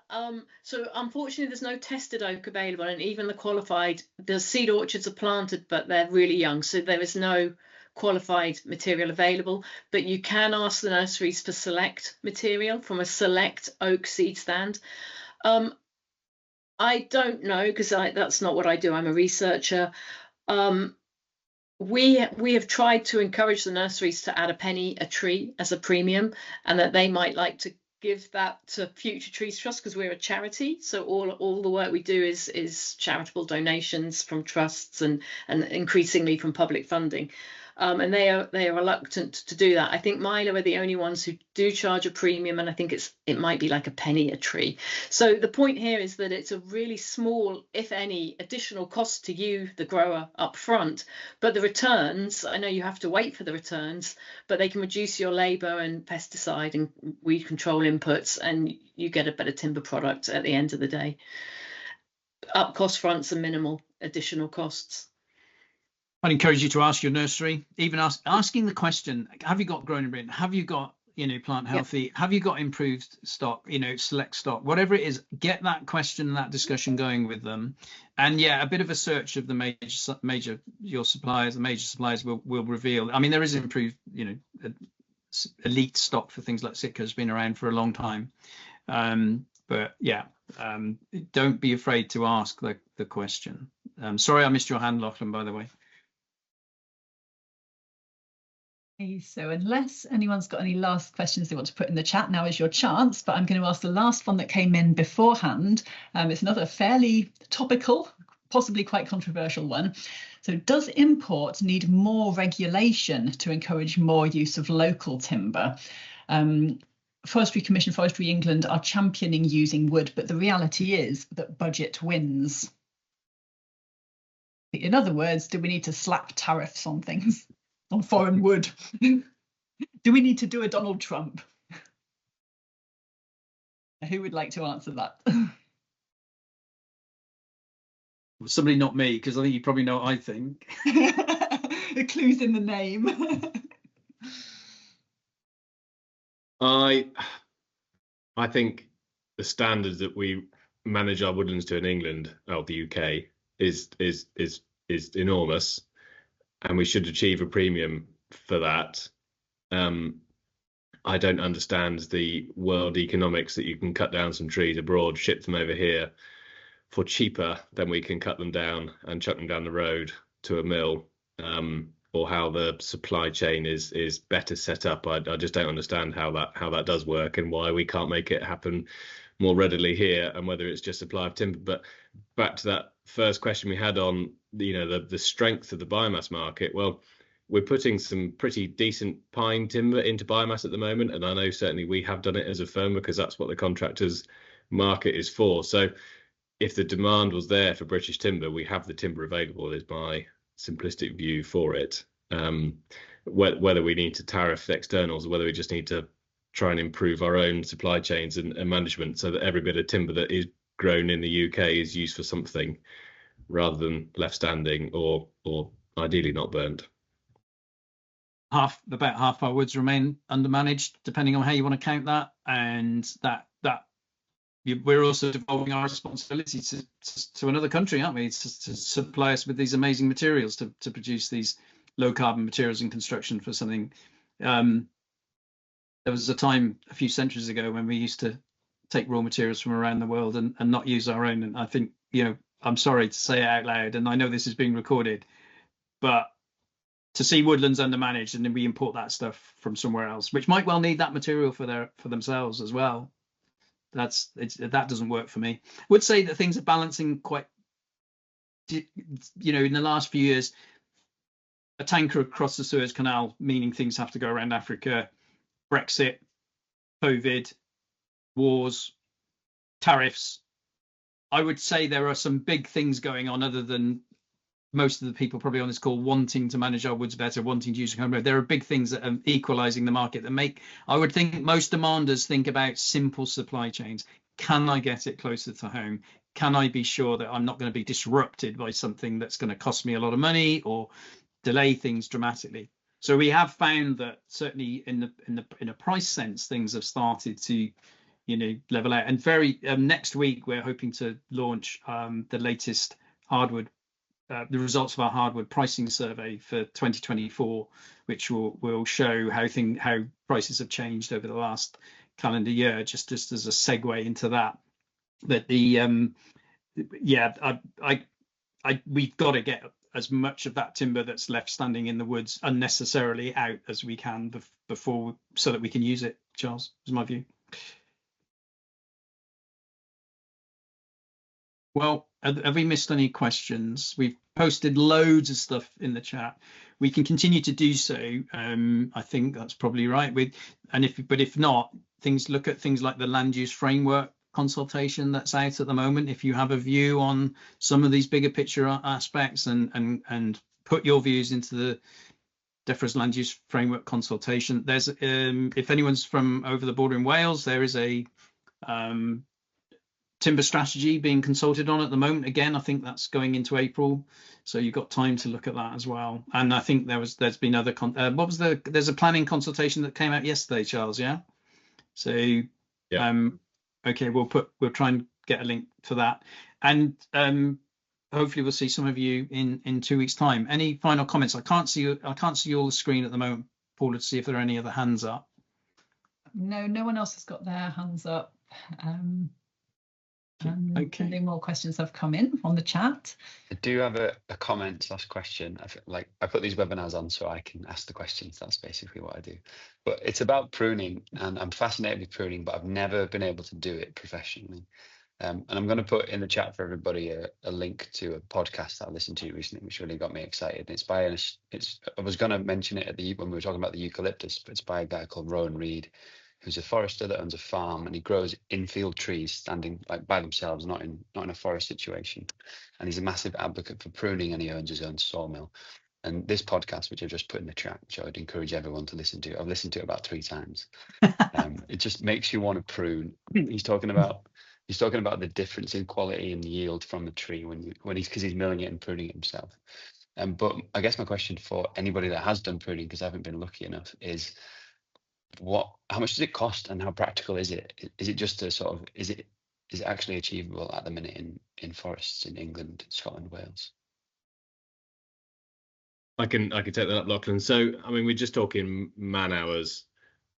Speaker 3: so unfortunately there's no tested oak available, and even the qualified, the seed orchards are planted but they're really young, so there is no qualified material available. But you can ask the nurseries for select material from a select oak seed stand. I don't know, because that's not what I do. I'm a researcher. We have tried to encourage the nurseries to add a penny a tree as a premium, and that they might like to give that to Future Trees Trust, because we're a charity. So all the work we do is charitable donations from trusts and increasingly from public funding. And they are reluctant to do that. I think Milo are the only ones who do charge a premium, and I think it might be like a penny a tree. So the point here is that it's a really small, if any, additional cost to you, the grower, up front. But the returns, I know you have to wait for the returns, but they can reduce your labour and pesticide and weed control inputs, and you get a better timber product at the end of the day. Up cost fronts are minimal additional costs.
Speaker 1: I'd encourage you to ask your nursery, even asking the question, have you got grown and written? Have you got, plant healthy? Yep. Have you got improved stock, select stock, whatever it is, get that question, that discussion going with them. And yeah, a bit of a search of the major suppliers will reveal. I mean, there is improved, elite stock for things like Sitka has been around for a long time. But yeah, don't be afraid to ask the question. Sorry, I missed your hand, Lochlan, by the way.
Speaker 6: So unless anyone's got any last questions they want to put in the chat, now is your chance. But I'm going to ask the last one that came in beforehand. It's another fairly topical, possibly quite controversial one. So does import need more regulation to encourage more use of local timber? Forestry Commission, Forestry England are championing using wood, but the reality is that budget wins. In other words, do we need to slap tariffs on things? On foreign wood? Do we need to do a Donald Trump? Who would like to answer that?
Speaker 1: Somebody not me, because I think you probably know what I think.
Speaker 6: The clue's in the name.
Speaker 7: I think the standard that we manage our woodlands to in England, or the UK, is enormous. And we should achieve a premium for that. I don't understand the world economics that you can cut down some trees abroad, ship them over here for cheaper than we can cut them down and chuck them down the road to a mill, or how the supply chain is better set up. I just don't understand how that does work, and why we can't make it happen more readily here, and whether it's just supply of timber. But back to that first question we had on the strength of the biomass market. Well, we're putting some pretty decent pine timber into biomass at the moment, and I know certainly we have done it as a firm, because that's what the contractors market is for. So if the demand was there for British timber, we have the timber available, is my simplistic view for it. Whether we need to tariff the externals, or whether we just need to try and improve our own supply chains and management, so that every bit of timber that is grown in the UK is used for something, rather than left standing or ideally not burned.
Speaker 1: About half our woods remain undermanaged, depending on how you want to count that, and that we're also devolving our responsibility to another country, aren't we? It's to supply us with these amazing materials to produce these low carbon materials in construction for something. There was a time a few centuries ago when we used to take raw materials from around the world and not use our own. And I think, I'm sorry to say it out loud, and I know this is being recorded, but to see woodlands undermanaged, and then we import that stuff from somewhere else, which might well need that material for themselves as well. That doesn't work for me. Would say that things are balancing quite, you know, in the last few years. A tanker across the Suez Canal, meaning things have to go around Africa, Brexit, COVID, wars, tariffs. I would say there are some big things going on, other than most of the people probably on this call wanting to manage our woods better, wanting to use Cumbria. There are big things that are equalising the market that make, I would think most demanders think about simple supply chains. Can I get it closer to home? Can I be sure that I'm not going to be disrupted by something that's going to cost me a lot of money or delay things dramatically? So we have found that certainly in a price sense, things have started to, you know, level out. And very next week we're hoping to launch the latest hardwood, the results of our hardwood pricing survey for 2024, which will show how prices have changed over the last calendar year. Just as a segue into that, but the we've got to get as much of that timber that's left standing in the woods unnecessarily out as we can before, so that we can use it. Charles, is my view. Well, have we missed any questions? We've posted loads of stuff in the chat. We can continue to do so. I think that's probably right. But if not, look at things like the land use framework consultation that's out at the moment. If you have a view on some of these bigger picture aspects, and put your views into the Defra's land use framework consultation. There's if anyone's from over the border in Wales, there is a timber strategy being consulted on at the moment. Again, I think that's going into April, so you've got time to look at that as well. And I think there's been other there's a planning consultation that came out yesterday, Charles. Yeah. So yeah. Okay, we'll try and get a link for that, and hopefully we'll see some of you in 2 weeks' time. Any final comments? I can't see all the screen at the moment, Paula, to see if there are any other hands up.
Speaker 6: No one else has got their hands up.
Speaker 1: Okay.
Speaker 6: No more questions have come in on the chat.
Speaker 2: I do have a comment / question. I feel like I put these webinars on so I can ask the questions. That's basically what I do. But it's about pruning, and I'm fascinated with pruning, but I've never been able to do it professionally. And I'm going to put in the chat for everybody a link to a podcast that I listened to recently, which really got me excited. It's by I was going to mention it when we were talking about the eucalyptus, but it's by a guy called Rowan Reed, who's a forester that owns a farm, and he grows infield trees standing like by themselves, not in a forest situation. And he's a massive advocate for pruning, and he owns his own sawmill. And this podcast, which I've just put in the chat, which I would encourage everyone to listen to, I've listened to it about 3 times. It just makes you want to prune. He's talking about the difference in quality and yield from the tree because he's milling it and pruning it himself. But I guess my question for anybody that has done pruning, because I haven't been lucky enough, is how much does it cost, and how practical is it? Is it just a sort of is it actually achievable at the minute in forests in England, Scotland, Wales?
Speaker 7: I can take that up, Lochlan. So I mean, we're just talking man hours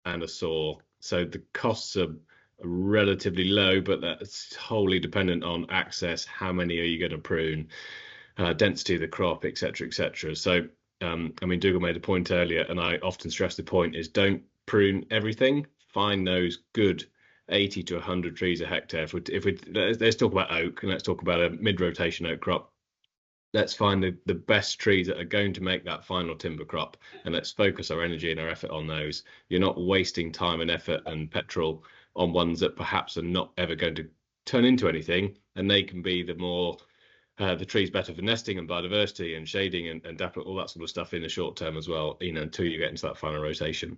Speaker 7: and a saw. So the costs are relatively low, but that's wholly dependent on access. How many are you going to prune? Density of the crop, etc., etc. So I mean, Dougal made a point earlier, and I often stress the point is don't prune everything. Find those good 80 to 100 trees a hectare. Let's talk about oak, and let's talk about a mid-rotation oak crop. Let's find the best trees that are going to make that final timber crop, and let's focus our energy and our effort on those. You're not wasting time and effort and petrol on ones that perhaps are not ever going to turn into anything, and they can be the trees better for nesting and biodiversity and shading and dappling, all that sort of stuff in the short term as well, until you get into that final rotation.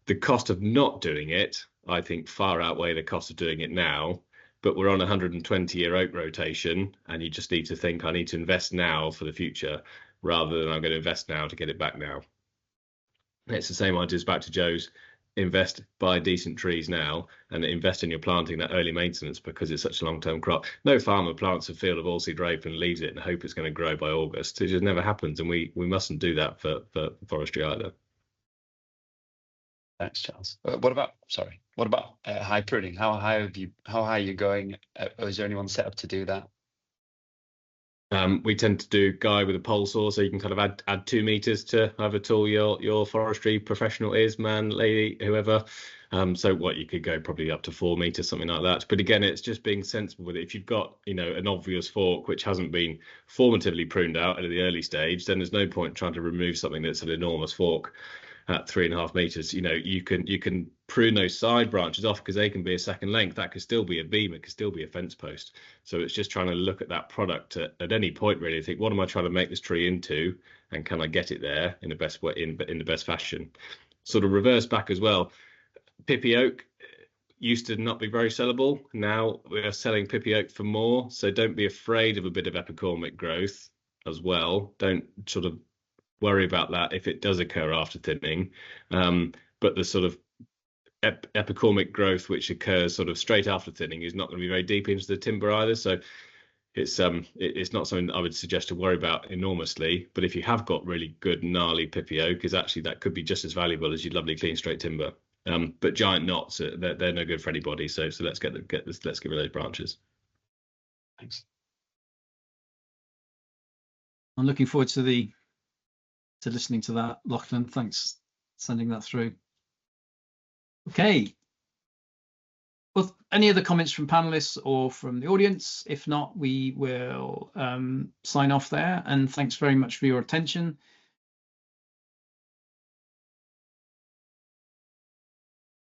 Speaker 7: The cost of not doing it, I think, far outweigh the cost of doing it now. But we're on a 120-year oak rotation, and you just need to think, I need to invest now for the future, rather than I'm going to invest now to get it back now. It's the same idea as back to Joe's. Buy decent trees now, and invest in your planting, that early maintenance, because it's such a long-term crop. No farmer plants a field of oilseed rape and leaves it and hope it's going to grow by August. It just never happens, and we mustn't do that for forestry either.
Speaker 2: Thanks, Charles. What about high pruning? How high are you going? Is there anyone set up to do that?
Speaker 7: We tend to do guy with a pole saw, so you can kind of add 2 meters to however tall your forestry professional is, man, lady, whoever. So what you could go probably up to 4 meters, something like that. But again, it's just being sensible with it. If you've got, you know, an obvious fork which hasn't been formatively pruned out at the early stage, then there's no point trying to remove something that's an enormous fork at 3.5 meters. You know, you can prune those side branches off because they can be a second length. That could still be a beam, it could still be a fence post. So it's just trying to look at that product at any point, really. Think, what am I trying to make this tree into, and can I get it there in the best way, in the best fashion? Sort of reverse back as well. Pippy oak used to not be very sellable. Now we are selling pippy oak for more. So don't be afraid of a bit of epicormic growth as well. Don't sort of worry about that if it does occur after thinning. But the sort of epicormic growth which occurs sort of straight after thinning is not going to be very deep into the timber either. So it's not something that I would suggest to worry about enormously. But if you have got really good gnarly pippy oak, is actually that could be just as valuable as your lovely clean straight timber. But giant knots, they're no good for anybody. So let's get rid of those branches. Thanks.
Speaker 1: I'm looking forward to listening to that, Lochlan. Thanks for sending that through. Okay. Well, any other comments from panelists or from the audience? If not, we will sign off there. And thanks very much for your attention.